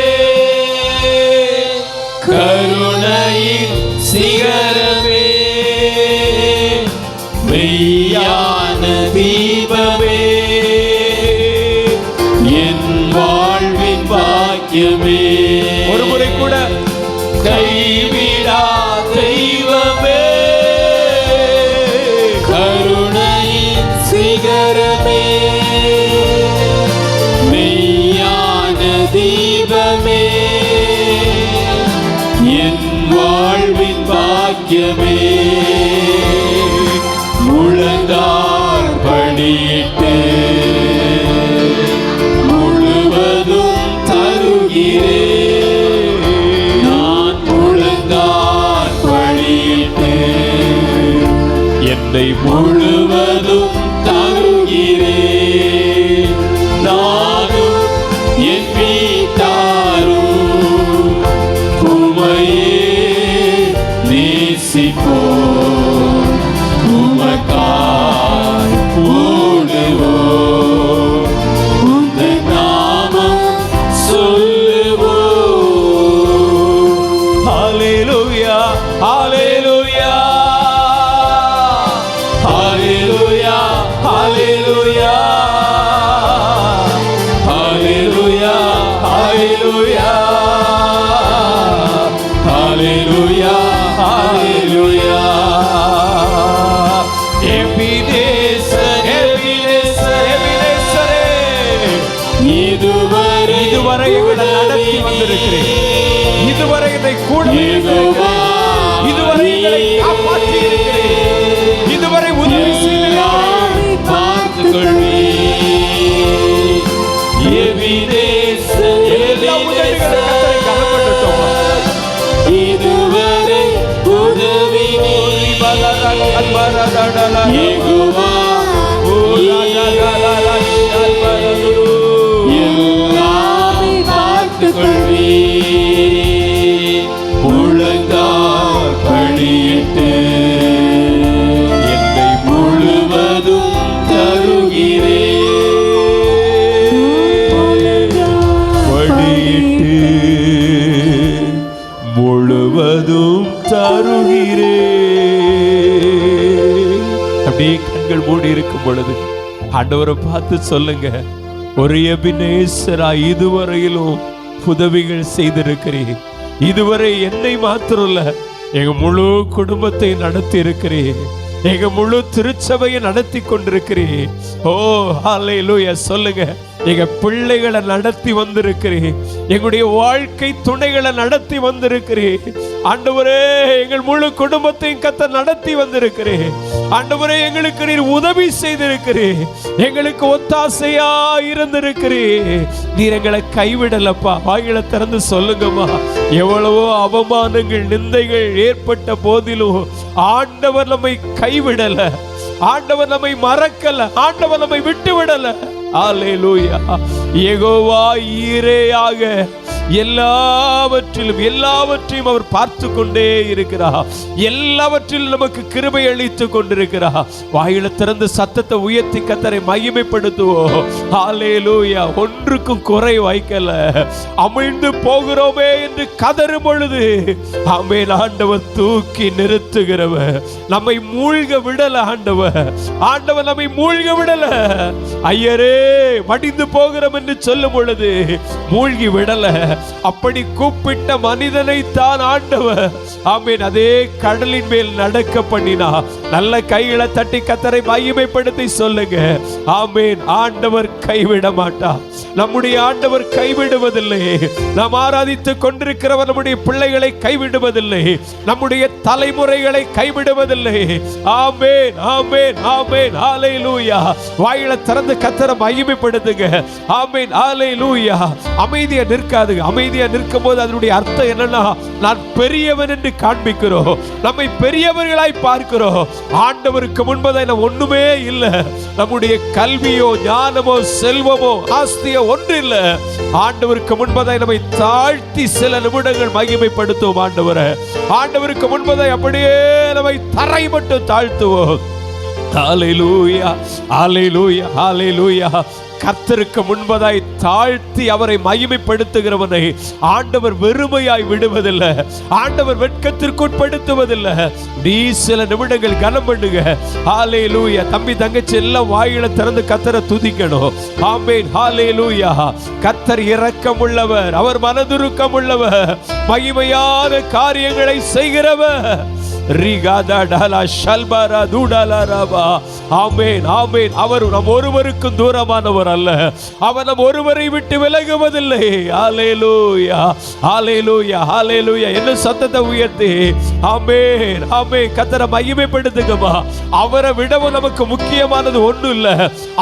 Speaker 2: கருணையின் சிகரமே, மெய்யான தீபமே, என் வாழ்வின் பாக்கியமே.
Speaker 1: ஒரு முறை கூட
Speaker 2: கைவிடா தெய்வமே, கருணையின் சிகரமே, மெய்யான தீபமே, என் வாழ்வின் பாக்கியமே. முழங்கால் படியிட்டு முழுவதும் தருகிறேன். நான் முழங்கால் படியிட்டு என்னை முழுவதும் தருகிறேன். நானும் என் வீட்டாரும் உம்மையே
Speaker 1: ஹalleluya ஹalleluya ஹalleluya ஹalleluya ஹalleluya ஹalleluya ஹalleluya ஹalleluya எபினேசர் எபினேசர் எபினேசரே இதுவரை எங்களை நடத்தி வந்திருக்கிறேன் இதுவரை என்னை கூட இதுவரை எங்களை காப்பாற்றி இருக்கிறேன் இதுவரை உதவி செய்து பார்த்துக் கொள்வீர் எபினேசர் எல்லா உதவிகளை கர்த்தரை கனப்பட்டுட்டோம் இதுவரை உதவி யெகோவா எல்லாமே பார்த்துக் கொள்வீர் முழங்கால் படியிட்டு என்னை முழுவதும் தருகிறேன் படியிட்டு முழுவதும் தருகிறேன். அப்படியே கண்கள் மூடி இருக்கும் பொழுது ஆண்டவரை பார்த்து சொல்லுங்க, ஒரு எபினேசரா இதுவரையிலும் உதவிகள் செய்திருக்கிறேன். இதுவரை என்னை மாத்திரம் இல்ல, எங்க முழு குடும்பத்தை நடத்தி இருக்கிறேன். எங்க முழு திருச்சபையை நடத்தி கொண்டிருக்கிறேன். ஓ ஹல்லேலூயா சொல்லுங்க. எங்க பிள்ளைகளை நடத்தி வந்திருக்கிறேன். எங்களுடைய வாழ்க்கை துணைகளை நடத்தி வந்திருக்கிறேன். ஆண்டவரே, எங்கள் முழு குடும்பத்தையும் கர்த்தர் நடத்தி வந்திருக்கிறேன். ஆண்டவரே, எங்களுக்கு நீர் உதவி செய்திருக்கிறேன். எங்களுக்கு ஒத்தாசையா இருந்திருக்கிறேன். நீர் எங்களை கைவிடலப்பா. வாய்களை திறந்து சொல்லுங்கம்மா. எவ்வளவோ அவமானங்கள் நிந்தைகள் ஏற்பட்ட போதிலும் ஆண்டவர் நம்மை கைவிடல. ஆண்டவர் நம்மை மறக்கல. ஆண்டவர் நம்மை விட்டு விடல. ஹல்லேலூயா. யெகோவா ஈரேயாக எல்லாவற்றையும் அவர் பார்த்து கொண்டே இருக்கிறார். எல்லாவற்றிலும் நமக்கு கிருபை அளித்து கொண்டிருக்கிறார். வாயில திறந்து சத்தத்தை உயர்த்தி கர்த்தரை மகிமைப்படுத்துவோம். ஹல்லேலூயா. ஒன்றுக்கும் குறை வைக்கல. அமிழ்ந்து போகிறோமே என்று கதறும் பொழுது ஆமென், ஆண்டவர் தூக்கி நிறுத்துகிறவர். நம்மை மூழ்க விடல. ஆண்டவர் நம்மை மூழ்க விடல. ஐயரே, மடிந்து போகிறோம் என்று சொல்லும் பொழுது மூழ்கி விடல. அப்படி கூப்பிட்ட மனிதனை தான் ஆண்டவர் ஆமென் அதே கடலின் மேல் நடக்க பண்ணினா. நல்ல கைகளை தட்டி கர்த்தரை மகிமைப்படுத்தி சொல்லுங்க. ஆமென். ஆண்டவர் கைவிட மாட்டார். நம்முடைய ஆண்டவர் கைவிடுவதில்லை. நாம் ஆராதித்துக் கொண்டிருக்கிறவர் நம்முடைய பிள்ளைகளை கைவிடுவதில்லை. நம்முடைய தலைமுறைகளை கைவிடுவதில்லை. ஆமென் ஆமென் ஆமென். ஹல்லேலூயா. வாயில திறந்து கர்த்தரை மகிமைப்படுத்துங்க. ஆமென் ஹல்லேலூயா. அமைதியா நிற்காது. அமைதியா நிற்கும் போது அதனுடைய அர்த்தம் என்னன்னா, நான் பெரியவன் என்று காண்பிக்கிறோம். நம்மை பெரியவர்களாய் பார்க்கிறோம். ஆண்டவருக்கு முன்பதாக நம்ம ஒண்ணுமே இல்லை. நம்முடைய கல்வியோ ஞானமோ செல்வமோ ஆஸ்தியோ ஒன்று இல்லை. ஆண்டவருக்கு முன்பதாக நம்மை தாழ்த்தி சில நிமிடங்கள் மகிமைப்படுத்துவோம். ஆண்டவருக்கு முன்பதாக அப்படியே நம்மை தரை மட்டும் தாழ்த்துவோம். ஹல்லேலூயா ஹல்லேலூயா ஹல்லேலூயா. கர்த்தருக்கு முன்பதாய் தாழ்த்தி அவரை மகிமைப்படுத்துகிறவனை ஆண்டவர் வெறுமையாய் விடுவதில்லை. ஆண்டவர் வெட்கத்திற்குட்படுத்துவதில்லை. நீ சில நிமிடங்கள் கனம் பண்ணுங்க. ஹல்லேலூயா. தம்பி தங்கச்சி எல்லாம் வாயில திறந்து கர்த்தரை துதிக்கணும். ஆமென் ஹல்லேலூயா. கர்த்தர் இரக்கம் உள்ளவர். அவர் மனதுருக்கம் உள்ளவர். மகிமையான காரியங்களை செய்கிறவர். அவர் நம் ஒருவருக்கும் தூரமானவர் அல்ல. அவர் நம் ஒருவரை விட்டு விலகுவதில்லை. ஹல்லேலூயா ஹல்லேலூயா ஹல்லேலூயா. என்ன சத்தத்தை உயர்த்தி ஆமென் ஆமென் கர்த்தரை மகிமைப்படுத்துங்கம்மா. அவரை விடவும் நமக்கு முக்கியமானது ஒன்றும் இல்லை.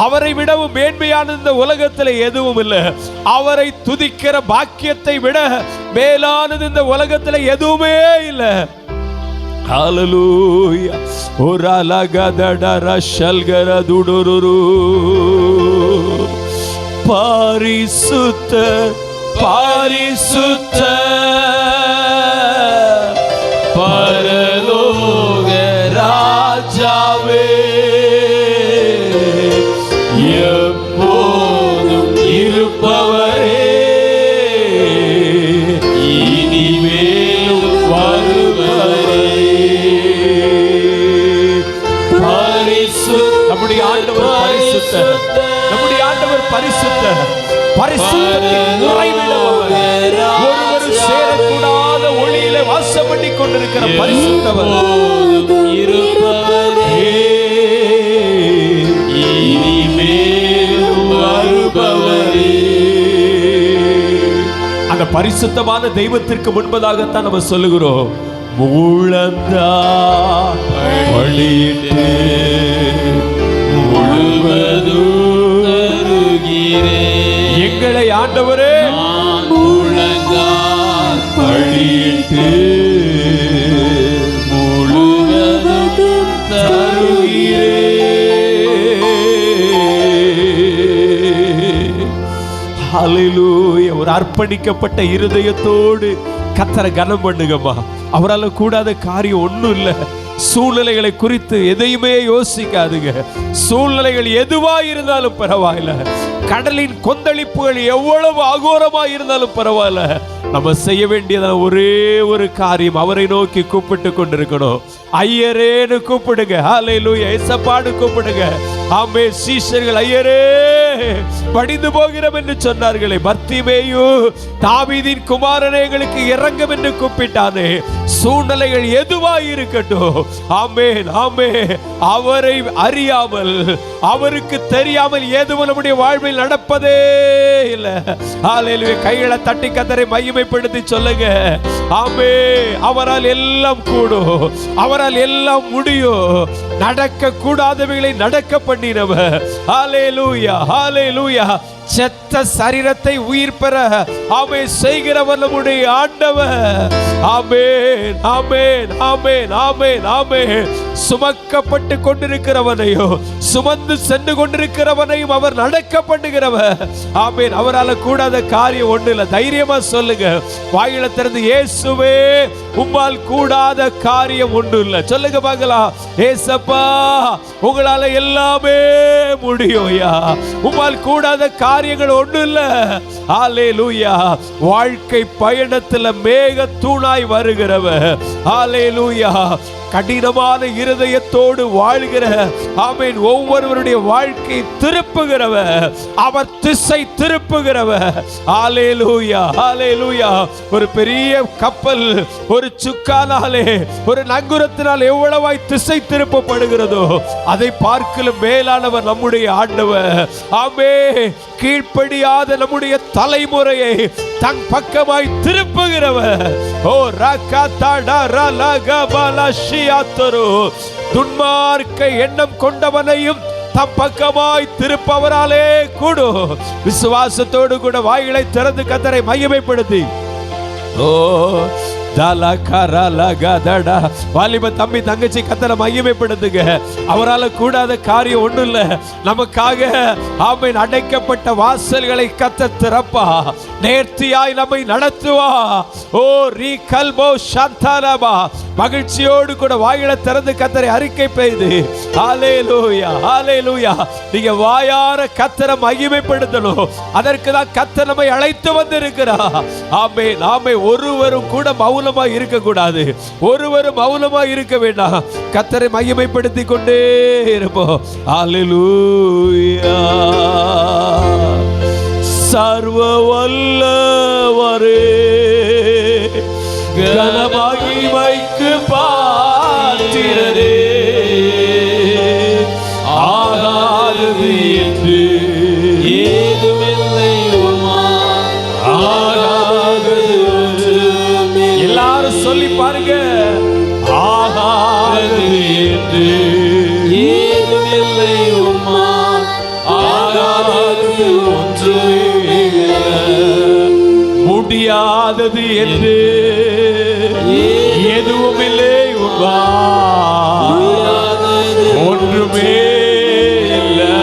Speaker 1: அவரை விடவும் மேன்மையானது இந்த உலகத்தில் எதுவும் இல்லை. அவரை துதிக்கிற பாக்கியத்தை விட மேலானது இந்த உலகத்தில் எதுவுமே இல்லை. ஹல்லேலூயா. ஓராலகதடரஷல்கரதுடுரு பரிசுத்தர் பரிசுத்தர் பரலோக ராஜாவே, எப்போதும் இருப்பவரே, இனிமேலும் வரும் பரிசுத்தர். நம்முடைய ஆண்டவர் பரிசுத்தர். பரிசுத்தத்தின் உறைவிடம் அவர். ஒருவரும் சேரக்கூடாத ஒளியிலே வாசம் பண்ணி கொண்டிருக்கிற பரிசுத்தவர். அந்த பரிசுத்தமான தெய்வத்திற்கு முன்பதாகத்தான் நம்ம சொல்லுகிறோம், முழந்தாள் படியிட்டு முழுவதும் எங்களை ஆண்டவரே முழந்தாள் படியிட்டு முழுவதும் தருகிறே. ஹல்லேலூயா. ஒரு அர்ப்பணிக்கப்பட்ட இருதயத்தோடு கர்த்தரை கனம் பண்ணுங்கம்மா. அவரால் கூடாத காரியம் ஒன்றும் இல்லை. சூழ்நிலைகளை குறித்து எதையுமே யோசிக்காதுங்க. சூழ்நிலைகள் எதுவா இருந்தாலும் பரவாயில்ல, கடலின் கொந்தளிப்புகள் எவ்வளவு அகோரமா இருந்தாலும் பரவாயில்ல, நம்ம செய்ய வேண்டியதான ஒரே ஒரு காரியம், அவரை நோக்கி கூப்பிட்டு கொண்டிருக்கணும். ஐயரேன்னு கூப்பிடுங்க. ஹல்லேலூயா. இயேசுப்பான்னு கூப்பிடுங்க. ஆமே. சீஷர்கள் ஐயரே படிந்து போகிறோம் என்று சொன்னார்களே, பர்த்திமேயு தாவீதின் குமாரனே எங்களுக்கு இறங்கும் என்று கூப்பிட்டானே. சூழ்நிலைகள் எதுவாய் இருக்கட்டும், ஆமென் ஆமென், அவரை அறியாமல் அவருக்கு தெரியாமல் எதுவும் நம்முடைய வாழ்வில் நடப்பதே இல்லை. ஹல்லேலூயா. கைகளை தட்டி கர்த்தரை மகிமைப்படுத்தி சொல்லுங்க. ஆமென். அவரால் எல்லாம் கூடும், அவரால் எல்லாம் முடியும். நடக்க கூடாதவைகளை நடக்க பண்ணினவர். ஹல்லேலூயா ஹல்லேலூயா. செத்த சரீரத்தை உயிர் பெற ஆமென் செய்கிறவர் நம்முடைய ஆண்டவர். ஆமென் ஆமென் ஆமென் ஆமென் ஆமென். சுமக்கப்பட்டு கொண்டிருக்கிறவனையோ சுமந்து சென்று கொண்டிருக்கிறவனையும் அவர் நடக்க பண்ணுகிறவர். ஆமென். அவரால் கூடாத காரியம் ஒண்ணு இல்லை. தைரியமா சொல்லுங்க. வாயில திறந்து இயேசுவே உம்மால் கூடாத காரியம் ஒண்ணு இல்லை சொல்லுங்க பார்க்கலாம். ஏசப்பா உங்களால எல்லாமே முடியும். உம்மால் கூடாத காரியங்கள் ஒண்ணு இல்லை. ஹல்லேலூயா. வாழ்க்கை பயணத்துல மேக தூணாய் வருகிறவர். ஹல்லேலூயா. கடினமான இருதயத்தோடு வாழ்கிற ஆமென் ஒவ்வொருவருடைய வாழ்க்கை திருப்புகிறவர், அவர் திசை திருப்புகிறவர். ஹல்லேலூயா ஹல்லேலூயா. ஒரு பெரிய கப்பல் ஒரு சுக்கானாலே ஒரு நங்குரத்தினால் எவ்வளவாய் திசை திருப்பப்படுகிறதோ அதை பார்க்கலும் மேலானவர் நம்முடைய ஆண்டவர். ஆமென். கீழ்ப்படியாத நம்முடைய தலைமுறையை தன் பக்கமாய் திருப்புகிறவர். ஓ ரகதடா ரலகபலஷியாத்தரு. துன்மார்க்க எண்ணம் கொண்டவனையும் தம் பக்கமாய் திருப்பவராலே கூடும். விசுவாசத்தோடு கூட வாய்களை திறந்து கர்த்தரை மகிமைப்படுத்தி ஓ வாலிப தம்பி தங்கச்சி கர்த்தரை மகிமைப்படுத்துங்க. அவரால் கூடாத காரியம் ஒண்ணும் இல்லை. நமக்காக ஆமென் அடைக்கப்பட்ட வாசல்களை கர்த்தர் திறப்பா, நேர்த்தியாய் நம்மை நடத்துவா. ஓ ரீ கல்போ சாந்தாரபா. மகிழ்ச்சியோடு கூட வாயில திறந்து கர்த்தரை அறிக்கை பெய்து ஹல்லேலூயா ஹல்லேலூயா. நீங்க வாயார கர்த்தரை மகிமைப்படுத்தணும். அதற்கு தான் கர்த்தர் நம்மை அழைத்து வந்திருக்கிறார். ஆமென் ஆமென். ஒருவரும் கூட மௌனமா இருக்க கூடாது, ஒருவரும் மௌனமா இருக்க வேண்டாம். கர்த்தரை மகிமைப்படுத்தி கொண்டே இருப்போம். ஹல்லேலூயா. சர்வ வல்லவரே கனமகிமைக்கு பாத்திரரே, ஆகாதது என்று ஏதுமில்லை உம்மால் ஆகாதது ஒன்றுமே. எல்லாரும் சொல்லி பாருங்க. ஆகாதது என்று ஏதுமில்லை உம்மால் ஆகாதது ஒன்றுமே. முடியாதது என்று எதுவும் இல்லை உம்மால் ஒன்றுமே இல்லை.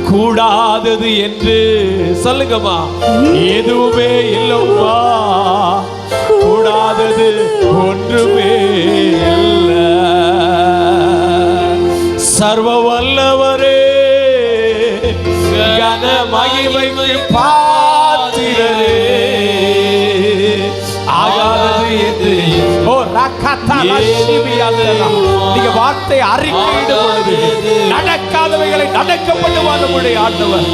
Speaker 1: கூடாதது என்று சொல்லுங்கம்மா. எதுவுமே இல்லைம்மா. கூடாதது ஒன்றுமே இல்லை. சர்வ வல்லவரே கன மகிமைக்கு பாத்திரரே, ஆகாதது என்று ஓ நீங்க வார்த்தை அறிக்கையிடும் பொழுது நடக்காதவைகளை நடக்க பண்ணுவார் நம்முடைய ஆண்டவர்.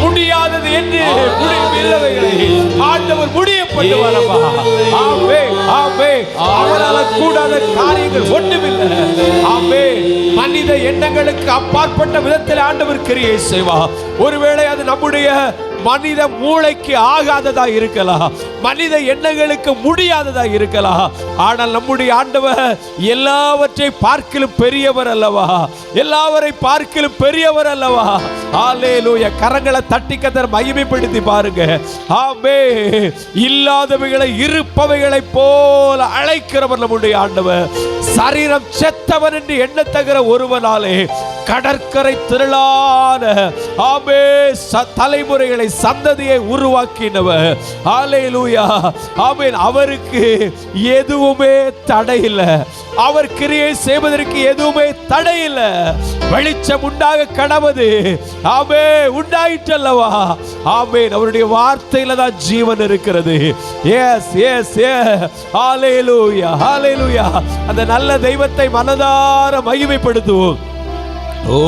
Speaker 1: முடியாதது என்று முடிவில்லைகளை ஆண்டவர் முடிய பண்ணுவார். அவரால் கூடாத காரியங்கள் ஒன்றுமில்லை. ஆமே. மனித எண்ணங்களுக்கு அப்பாற்பட்ட விதத்தில் ஆண்டவர் கிரியை செய்வார். ஒருவேளை அது நம்முடைய மனித மூளைக்கு ஆகாததா இருக்கலாம், மனித எண்ணங்களுக்கு முடியாததா இருக்கலாம். ஆனால் நம்முடைய ஆண்டவர் எல்லாவற்றை பார்க்கிலும் பெரியவர் அல்லவா, எல்லாவரை பார்க்கிலும் பெரியவர் அல்லவா. ஹல்லேலூயா. கரங்களை தட்டி கர்த்தர் மகிமைப்படுத்தி பாருங்க. ஆமே. இல்லாதவைகளை இருப்பவைகளை போல அழைக்கிறவர் நம்முடைய ஆண்டவர். சரீரம் செத்தவன் என்று எண்ணத்தகிற ஒருவனாலே கடற்கரை திரளான ஆமே தலைமுறைகளை சந்ததியை உருவாக்கினவர். ஹல்லேலூயா. ஆமென். அவருக்கு எதுவுமே தடையில்லை. அவர் கிரியை செய்வதற்கு எதுவுமே தடையில்லை. வெளிச்சம் உண்டாக கடவுது. ஆமே. உண்டாயிற்றல்லவா. ஆமென். அவருடைய வார்த்தையில தான் ஜீவன் இருக்கிறது. Yes yes yes. Hallelujah hallelujah. அந்த நல்ல தெய்வத்தை மனதார மகிமைப்படுத்துவோம். ஓ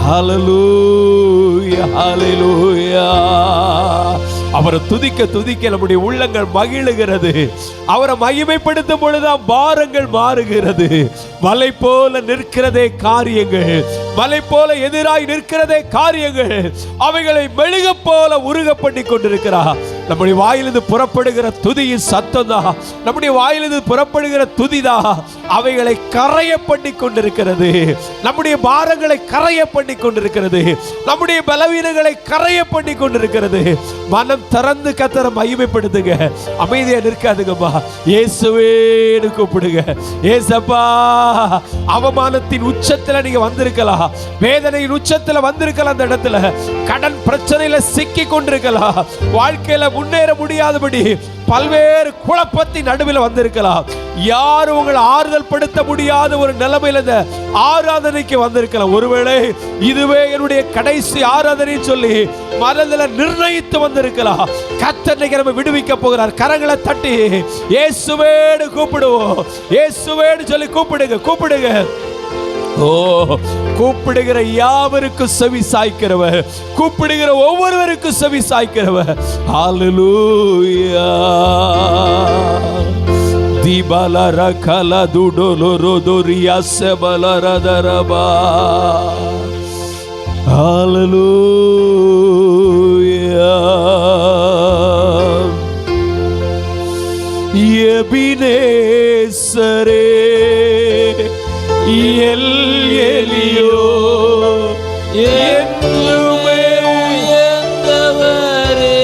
Speaker 1: ஹல்லேலூயா ஹல்லேலூயா. அவரை துதிக்க துதிக்க நம்முடைய உள்ளங்கள் மகிழுகிறது. அவரை மகிமைப்படுத்தும் பொழுதுதான் பாரங்கள் மாறுகிறது. மலை போல நிற்கிறதே காரியங்கள், மலை போல எதிராய் நிற்கிறதே காரியங்கள், அவைகளை மெழுக போல உருக பண்ணி கொண்டிருக்கிறார். நம்முடைய வாயிலிருந்து புறப்படுகிற துதியின் சத்தம் தான், நம்முடைய வாயிலிருந்து புறப்படுகிற துதிதான் அவைகளை கரைய பண்ணி கொண்டிருக்கிறது. நம்முடைய பாரங்களை கரைய பண்ணி கொண்டிருக்கிறது. நம்முடைய பலவீனங்களை கரைய பண்ணி கொண்டிருக்கிறது. மனம் திறந்து கர்த்தரை மகிமைப்படுத்துங்க. அமைதியா நிற்காதுங்கம்மா. இயேசுவேன்னு கூப்பிடுங்க. ஏசப்பா. அவமானத்தின் உச்சத்துல நீங்க வந்திருக்கலாம், வேதனையின் உச்சத்துல வந்திருக்கலாம், அந்த இடத்துல கடன் பிரச்சனையில சிக்கி கொண்டிருக்கலாம், வாழ்க்கையில முன்னேற முடியாதபடி பல்வேறு குழப்பத்தின் நடுவில் வந்திருக்கலாம், யாரும் உங்களை ஆறுதல் படுத்த முடியாத ஒரு நிலைமையில இந்த ஆராதனைக்கு வந்திருக்கலாம். ஒருவேளை இதுவே என்னுடைய கடைசி ஆராதனை சொல்லி மனதில் நிர்ணயித்து வந்திருக்கலாம். கர்த்தர் இன்னைக்கு நம்ம விடுவிக்க போகிறார். கரங்களை தட்டி இயேசுவேன்னு கூப்பிடுவோம். இயேசுவேன்னு சொல்லி கூப்பிடுங்க கூப்பிடுங்க. ஓ, கூப்பிடுகிற யாவருக்கும் செவி சாய்க்கிறவர், கூப்பிடுகிற ஒவ்வொருவருக்கும் செவி சாய்க்கிறவர். ஹல்லேலூயா. திபலர கல துடோலோரோதோரியா செபலரதரபா. ஹல்லேலூயா. எபினேசரே எல் எலியோ என்றுமே உயர்ந்தவரே.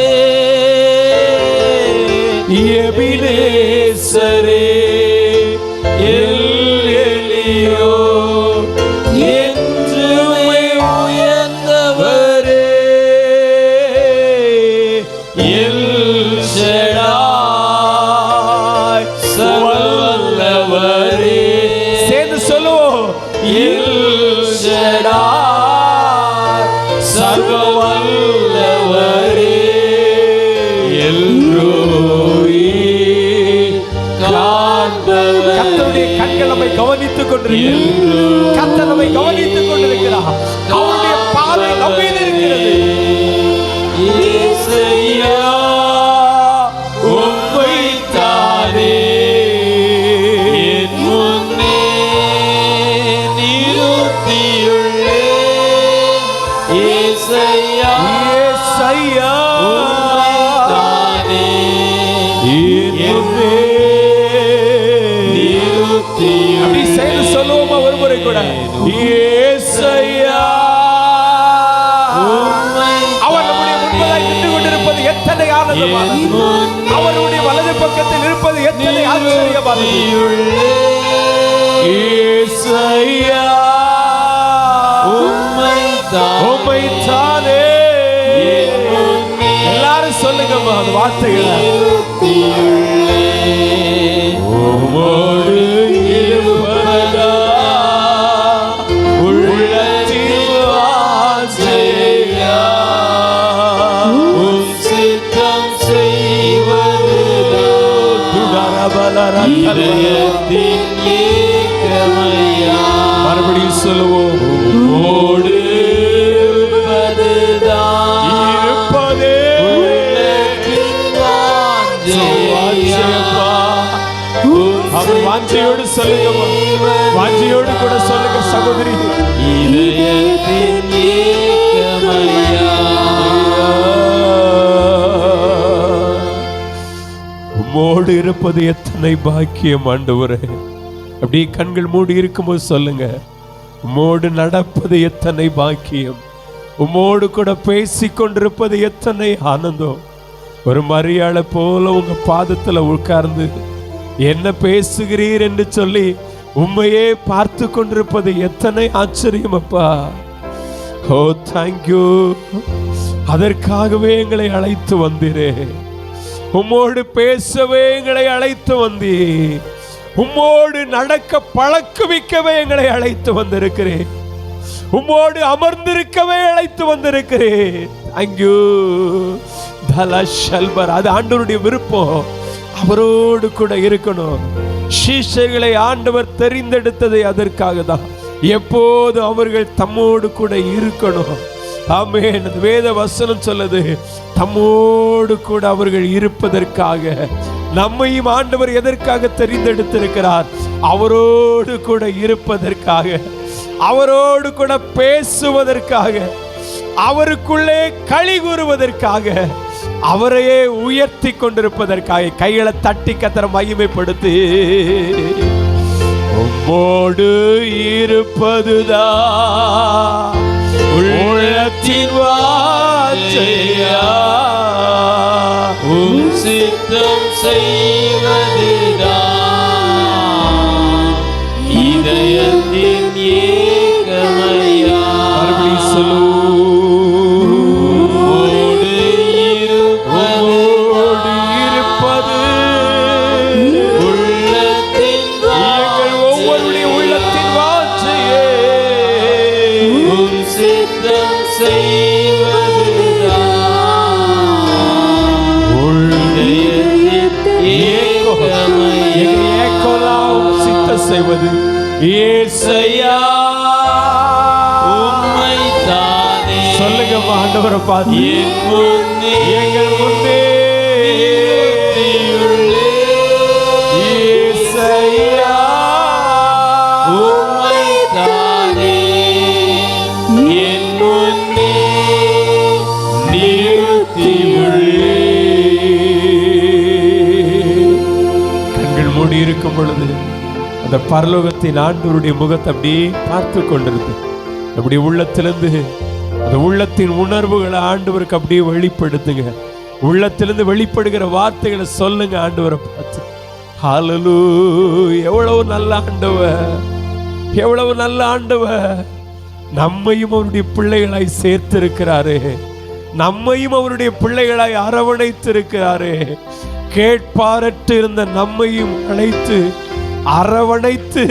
Speaker 1: எபினேசரே எல் எலியோ என்றுமே உயர்ந்தவரே. எல் ஷடாய் சர்வவல்லவரே. சேர்ந்து சொல்லுவோம். எல் ஷடாய் சர்வவல்லவரே. எல்ரோயி காண்பவரே. கர்த்தருடைய கண்கள் நம்மை கவனித்துக் கொண்டிருக்கிறது. கர்த்தர் நம்மை கவனித்துக் கொண்டிருக்கிறார். அவருடைய பார்வை நம்ம மீது இருக்கிறது. இயேசுயா உம்மைத்தானே என் முன்னே நிறுத்தியுள்ளேன். இயேசுயா இயேசுயா உம்மைத்தானே என் முன்னே நிறுத்தியுள்ளேன். அப்படி செய்து சொல்லுவோமா ஒரு முறை கூட? இயேசுயா. அவர் நம்முடைய முன்பதாய் நின்று கொண்டிருப்பது எத்தனை ஆனந்தமானது, அவருடைய வலது பக்கத்தில் இருப்பது எத்தனை ஆச்சரியமானது. இயேசுயா உம்மைத்தானே. எல்லாரும் சொல்லுங்கம்மா அந்த வார்த்தைகளை. உம்மோடு இருப்பதா உள்ளத்தில் வாஞ்சையா, உம் சித்தம் செய்வதுதான்
Speaker 2: இதயத்தின் ஏக்கமையா.
Speaker 1: மறுபடியும் சொல்லுவோம்.
Speaker 2: உம்மோடு இருப்பதுதான்
Speaker 1: இருப்பதே
Speaker 2: உள்ளத்தின் வாஞ்சையப்பா.
Speaker 1: அவர் வாஞ்சையோடு சொல்லுங்க, வாஞ்சையோடு கூட சொல்லுங்க சகோதரி.
Speaker 2: இதயத்தின் ஏக்கமையா.
Speaker 1: உம்மோடு இருப்பது எத்தனை பாக்கியம் ஆண்டவரே. அப்படியே கண்கள் மூடி இருக்கும்போது சொல்லுங்க, உம்மோடு நடப்பது எத்தனை பாக்கியம், உம்மோடு கூட பேசிக் கொண்டிருப்பது எத்தனை ஆனந்தம். ஒரு மரியாதை போல உங்க பாதத்துல உட்கார்ந்து என்ன பேசுகிறீர் என்று சொல்லி உண்மையே பார்த்து கொண்டிருப்பது எத்தனை ஆச்சரியம் அப்பா. ஓ தேங்க்யூ. அதற்காகவே எங்களை அழைத்து வந்தீரே. உம்மோடு பேசவே எங்களை அழைத்து வந்தீர். உம்மோடு நடக்க பழக்குவிக்கவே எங்களை அழைத்து வந்திருக்கிறேன். உம்மோடு அமர்ந்திருக்கவே அழைத்து வந்திருக்கிறேன். தேங்க்யூ தலஷல்பர். அது ஆண்டவருடைய விருப்பம். அவரோடு கூட இருக்கணும். சீஷர்களை ஆண்டவர் தெரிந்தெடுத்ததை அதற்காக தான். எப்போது அவர்கள் தம்மோடு கூட இருக்கணும். ஆமென். வேத வசனம் சொல்லுது, தம்மோடு கூட அவர்கள் இருப்பதற்காக. நம்மையும் ஆண்டவர் எதற்காக தெரிந்தெடுத்திருக்கிறார்? அவரோடு கூட இருப்பதற்காக, அவரோடு கூட பேசுவதற்காக, அவருக்குள்ளே களி கூறுவதற்காக, அவரையே உயர்த்தி கொண்டிருப்பதற்காக. கைகளை தட்டி கத்தர மகிமைப்படுத்தி, உம்மோடு இருப்பதுதான் உள்ளத்தின் வாஞ்சையா.
Speaker 2: உம் சித்தம் செய்வதுதான் இதயத்தின் ஏக்கமையா. உம்மோடு
Speaker 1: இருப்பது
Speaker 2: உள்ளத்தின்
Speaker 1: எங்கள் ஒவ்வொருடைய உள்ளத்தின் வாஞ்சையே.
Speaker 2: உம் சித்தம் செய்வதுதான்
Speaker 1: செய்வது. ஏசையா
Speaker 2: உம்மைத்தானே
Speaker 1: சொல்லுங்க ஆண்டவரை பார்த்து.
Speaker 2: என் முன்னே
Speaker 1: எங்கள் முன்னே ஏசையா
Speaker 2: உம்மைத்தானே என் முன்னே நிறுத்தியுள்ளே.
Speaker 1: கண்கள் மூடி இருக்கும் பொழுது அந்த பரலோகத்தின் ஆண்டவருடைய முகத்தை அப்படியே பார்த்து கொண்டிருந்து அப்படியே உள்ளத்திலிருந்து அந்த உள்ளத்தின் உணர்வுகளை ஆண்டவருக்கு அப்படியே வெளிப்படுத்துங்க. உள்ளத்திலிருந்து வெளிப்படுகிற வார்த்தைகளை சொல்லுங்க ஆண்டவரை பார்த்து. ஹல்லேலூயா. எவ்வளவு நல்ல ஆண்டவர், எவ்வளவு நல்ல ஆண்டவர். நம்மையும் அவருடைய பிள்ளைகளாய் சேர்த்திருக்கிறாரே, நம்மையும் அவருடைய பிள்ளைகளாய் அரவணைத்திருக்கிறாரே. கேட்பாரற்று இருந்த நம்மையும் அழைத்து அரவணைத்து,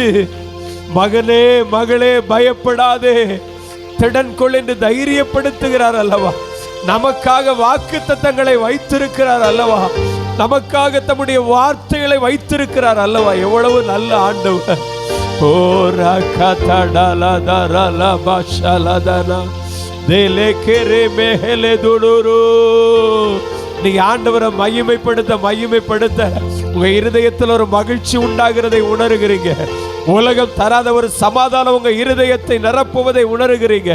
Speaker 1: மகனே மகளே பயப்படாதே திடன் கொள் என்று தைரியப்படுத்துகிறார் அல்லவா. நமக்காக வாக்குத்தத்தங்களை வைத்திருக்கிறார் அல்லவா. நமக்காக தம்முடைய வார்த்தைகளை வைத்திருக்கிறார் அல்லவா. எவ்வளவு நல்ல ஆண்டவர். ஓ ரகதடலதரல பஷலதனா தேலேகரே மேஹலே துடுரு. நீங்க ஆண்டவரை மகிமைப்படுத்த உங்க இருதயத்தில் ஒரு மகிழ்ச்சி உண்டாகிறதை உணர்கிறீங்க. உலகம் தராத ஒரு சமாதானம் உங்க இருதயத்தை நிரப்புவதை உணர்கிறீங்க.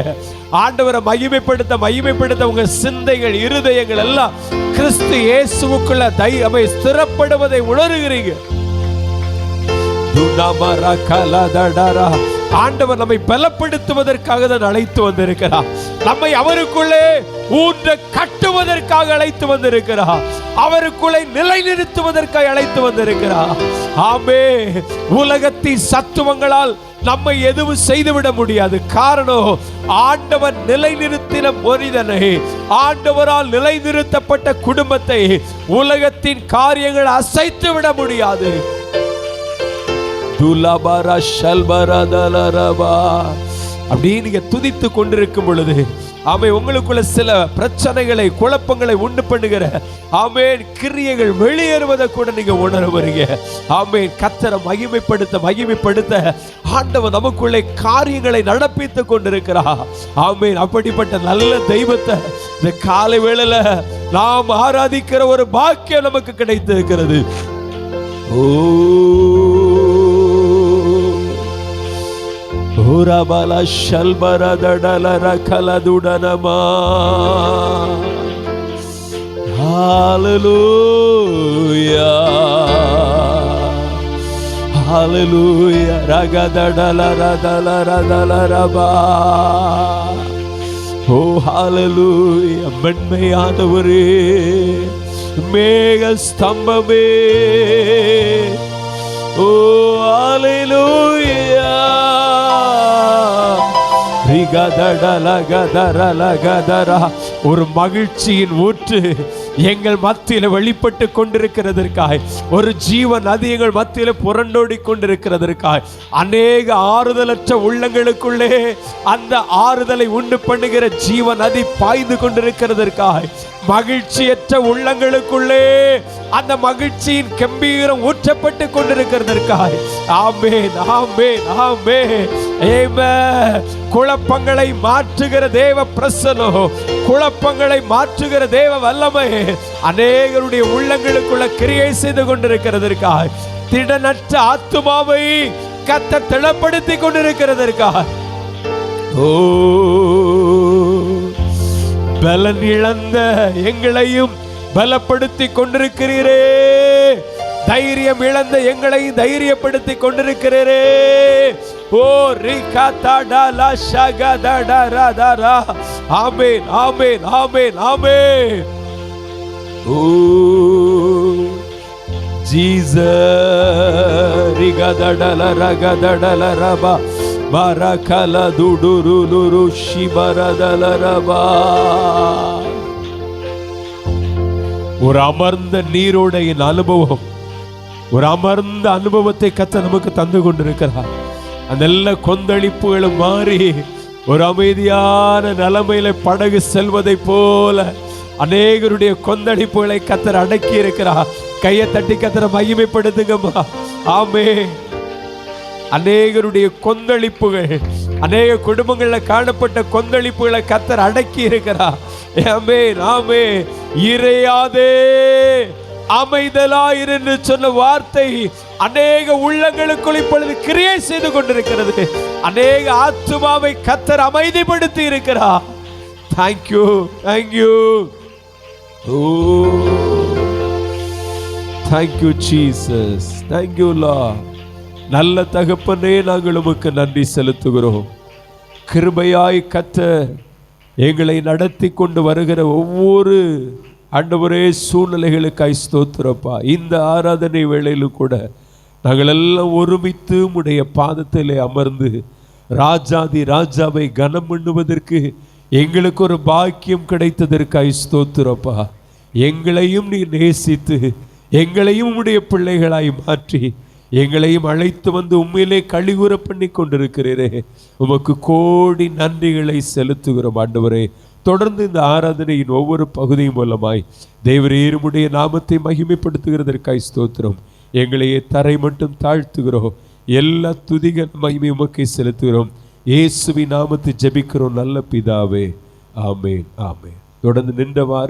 Speaker 1: ஆண்டவரை மகிமைப்படுத்த உங்க சிந்தைகள் இருதயங்கள் எல்லாம் கிறிஸ்து இயேசுவுக்குள்ள அவை ஸ்திரப்படுவதை உணர்கிறீங்க. ஆண்டவர் நம்மை பலப்படுத்துவதற்காக தான் அழைத்து வந்திருக்கிறார். நம்மை அவருக்குள்ளே ஊன்ற கட்டுவதற்காக அழைத்து வந்திருக்கிறார். அவருக்குள்ளே நிலைநிறுத்துவதற்காக அழைத்து வந்திருக்கிறார். ஆமே. உலகத்தின் சத்துவங்களால் நம்மை எதுவும் செய்துவிட முடியாது. காரணம், ஆண்டவர் நிலைநிறுத்தின மனிதனை, ஆண்டவரால் நிலைநிறுத்தப்பட்ட குடும்பத்தை உலகத்தின் காரியங்கள் அசைத்து விட முடியாது. அப்படி நீங்க துதித்து கொண்டிருக்கும் பொழுது ஆமென், உங்களுக்குள்ள சில பிரச்சனைகளை குழப்பங்களை உண்டு பண்ணுகிற ஆமென் கிரியைகள் வெளியேறுவதை கூட நீங்க உணர வரீங்க. ஆமென், கர்த்தரை மகிமைப்படுத்த ஆண்டவர் நமக்குள்ளே காரியங்களை நடப்பித்துக் கொண்டிருக்கிறார். ஆமென், அப்படிப்பட்ட நல்ல தெய்வத்தை இந்த காலை வேளையில நாம் ஆராதிக்கிற ஒரு பாக்கியம் நமக்கு கிடைத்திருக்கிறது. ஓரபல ஷல்பரதடலர கலதுடனமா. ஹalleluya ஹalleluya ரகதடலரதலரதலரபா. ஓ ஹalleluya, மென்மையானவரே, மேக ஸ்தம்பமே. ஓ ஹalleluya ஒரு மகிழ்ச்சியின் ஊற்று எங்கள் மத்தியில வெளிப்பட்டு கொண்டிருக்கிறதற்காய், ஒரு ஜீவ நதி எங்கள் மத்தியில புரண்டோடி கொண்டிருக்கிறதற்காய், அநேக ஆறுதலற்ற உள்ளங்களுக்குள்ளே அந்த ஆறுதலை உண்டு பண்ணுகிற ஜீவ நதி பாய்ந்து கொண்டிருக்கிறதற்காய், மகிழ்ச்சியற்ற உள்ளங்களுக்குள்ளே அந்த மகிழ்ச்சியின் கம்பீரம் ஊற்றப்பட்டு கொண்டிருக்கிறதற்காய், ஆமென் ஆமென் ஆமென் ஆமென். குழப்பங்களை மாற்றுகிற தேவ பிரசன்னம், குழப்பங்களை மாற்றுகிற தேவ வல்லமை அநேகருடைய உள்ளங்களுக்குள்ள கிரியை செய்து கொண்டிருக்கிறதற்காய், திடனற்ற ஆத்துமாவை கர்த்தர் திடப்படுத்தி கொண்டிருக்கிறதற்காய், ஓ பலன் இழந்த எங்களையும் பலப்படுத்தி கொண்டிருக்கிறீரே, தைரியம் இழந்த எங்களை தைரியப்படுத்தி கொண்டிருக்கிறீரே. ஓ ரிகதடல ஷகதடரதரா. ஆமென் ஆமென் ஆமென் ஆமென். ஓ ஜீசஸ் ரிகதடல ரகதடலரபா மரகல துடுருலுரு ஷிபரதலரபா. ஒரு அமர்ந்த நீரோடையின் அனுபவம், ஒரு அமர்ந்த அனுபவத்தை கர்த்தர் நமக்கு தந்து கொண்டிருக்கிறார். அந்த எல்லா கொந்தளிப்புகளும் மாறி ஒரு அமைதியான நிலைமையில படகு செல்வதை போல அநேகருடைய கொந்தளிப்புகளை கர்த்தர் அடக்கி இருக்கிறார். கையை தட்டி கர்த்தரை மகிமைப்படுத்துங்கம்மா. ஆமென். அநேகருடைய கொந்தளிப்புகள், அநேக குடும்பங்கள்ல காணப்பட்ட கொந்தளிப்புகளை கர்த்தர் அடக்கி இருக்கிறார். ஆமென் ஆமென். இறையாதே அமைதலாயிரு என்று சொன்ன வார்த்தை அநேக உள்ளங்களுக்குள் இப்பொழுது கிரியை செய்து கொண்டிருக்கிறது. அநேக ஆத்துமாவை கர்த்தர் அமைதிப்படுத்தி இருக்கிறார். Thank you thank you. Oh thank you Jesus, thank you Lord. நல்ல தகப்பனே, நாங்கள் உமக்கு நன்றி செலுத்துகிறோம். கிருபையாய் கர்த்தர் எங்களை நடத்தி கொண்டு வருகிற ஒவ்வொரு ஆண்டவரே சூழ்நிலைகளுக்காய் ஸ்தோத்திரப்பா. இந்த ஆராதனை வேளையிலும் கூட நாங்கள் எல்லாம் ஒருமித்து உம்முடைய பாதத்திலே அமர்ந்து ராஜாதி ராஜாவை கனம் பண்ணுவதற்கு எங்களுக்கு ஒரு பாக்கியம் கிடைத்ததற்காய் ஸ்தோத்திரப்பா. எங்களையும் நீ நேசித்து எங்களையும் உம்முடைய பிள்ளைகளாய் மாற்றி எங்களையும் அழைத்து வந்து உண்மையிலே கழிவுற பண்ணி கொண்டிருக்கிறீரே, உமக்கு கோடி நன்றிகளை செலுத்துகிறோம் ஆண்டவரே. தொடர்ந்து இந்த ஆராதனையின் ஒவ்வொரு பகுதியும் மூலமாய் தேவரீர் உம்முடைய நாமத்தை மகிமைப்படுத்துகிறதற்காய் ஸ்தோத்திரம். எங்களையே தரை மட்டும் தாழ்த்துகிறோம். எல்லா துதிகள் மகிமை உமக்கை செலுத்துகிறோம். இயேசுவின் நாமத்தை ஜெபிக்கிறோம் நல்ல பிதாவே. ஆமென் ஆமென். தொடர்ந்து நின்றவாறு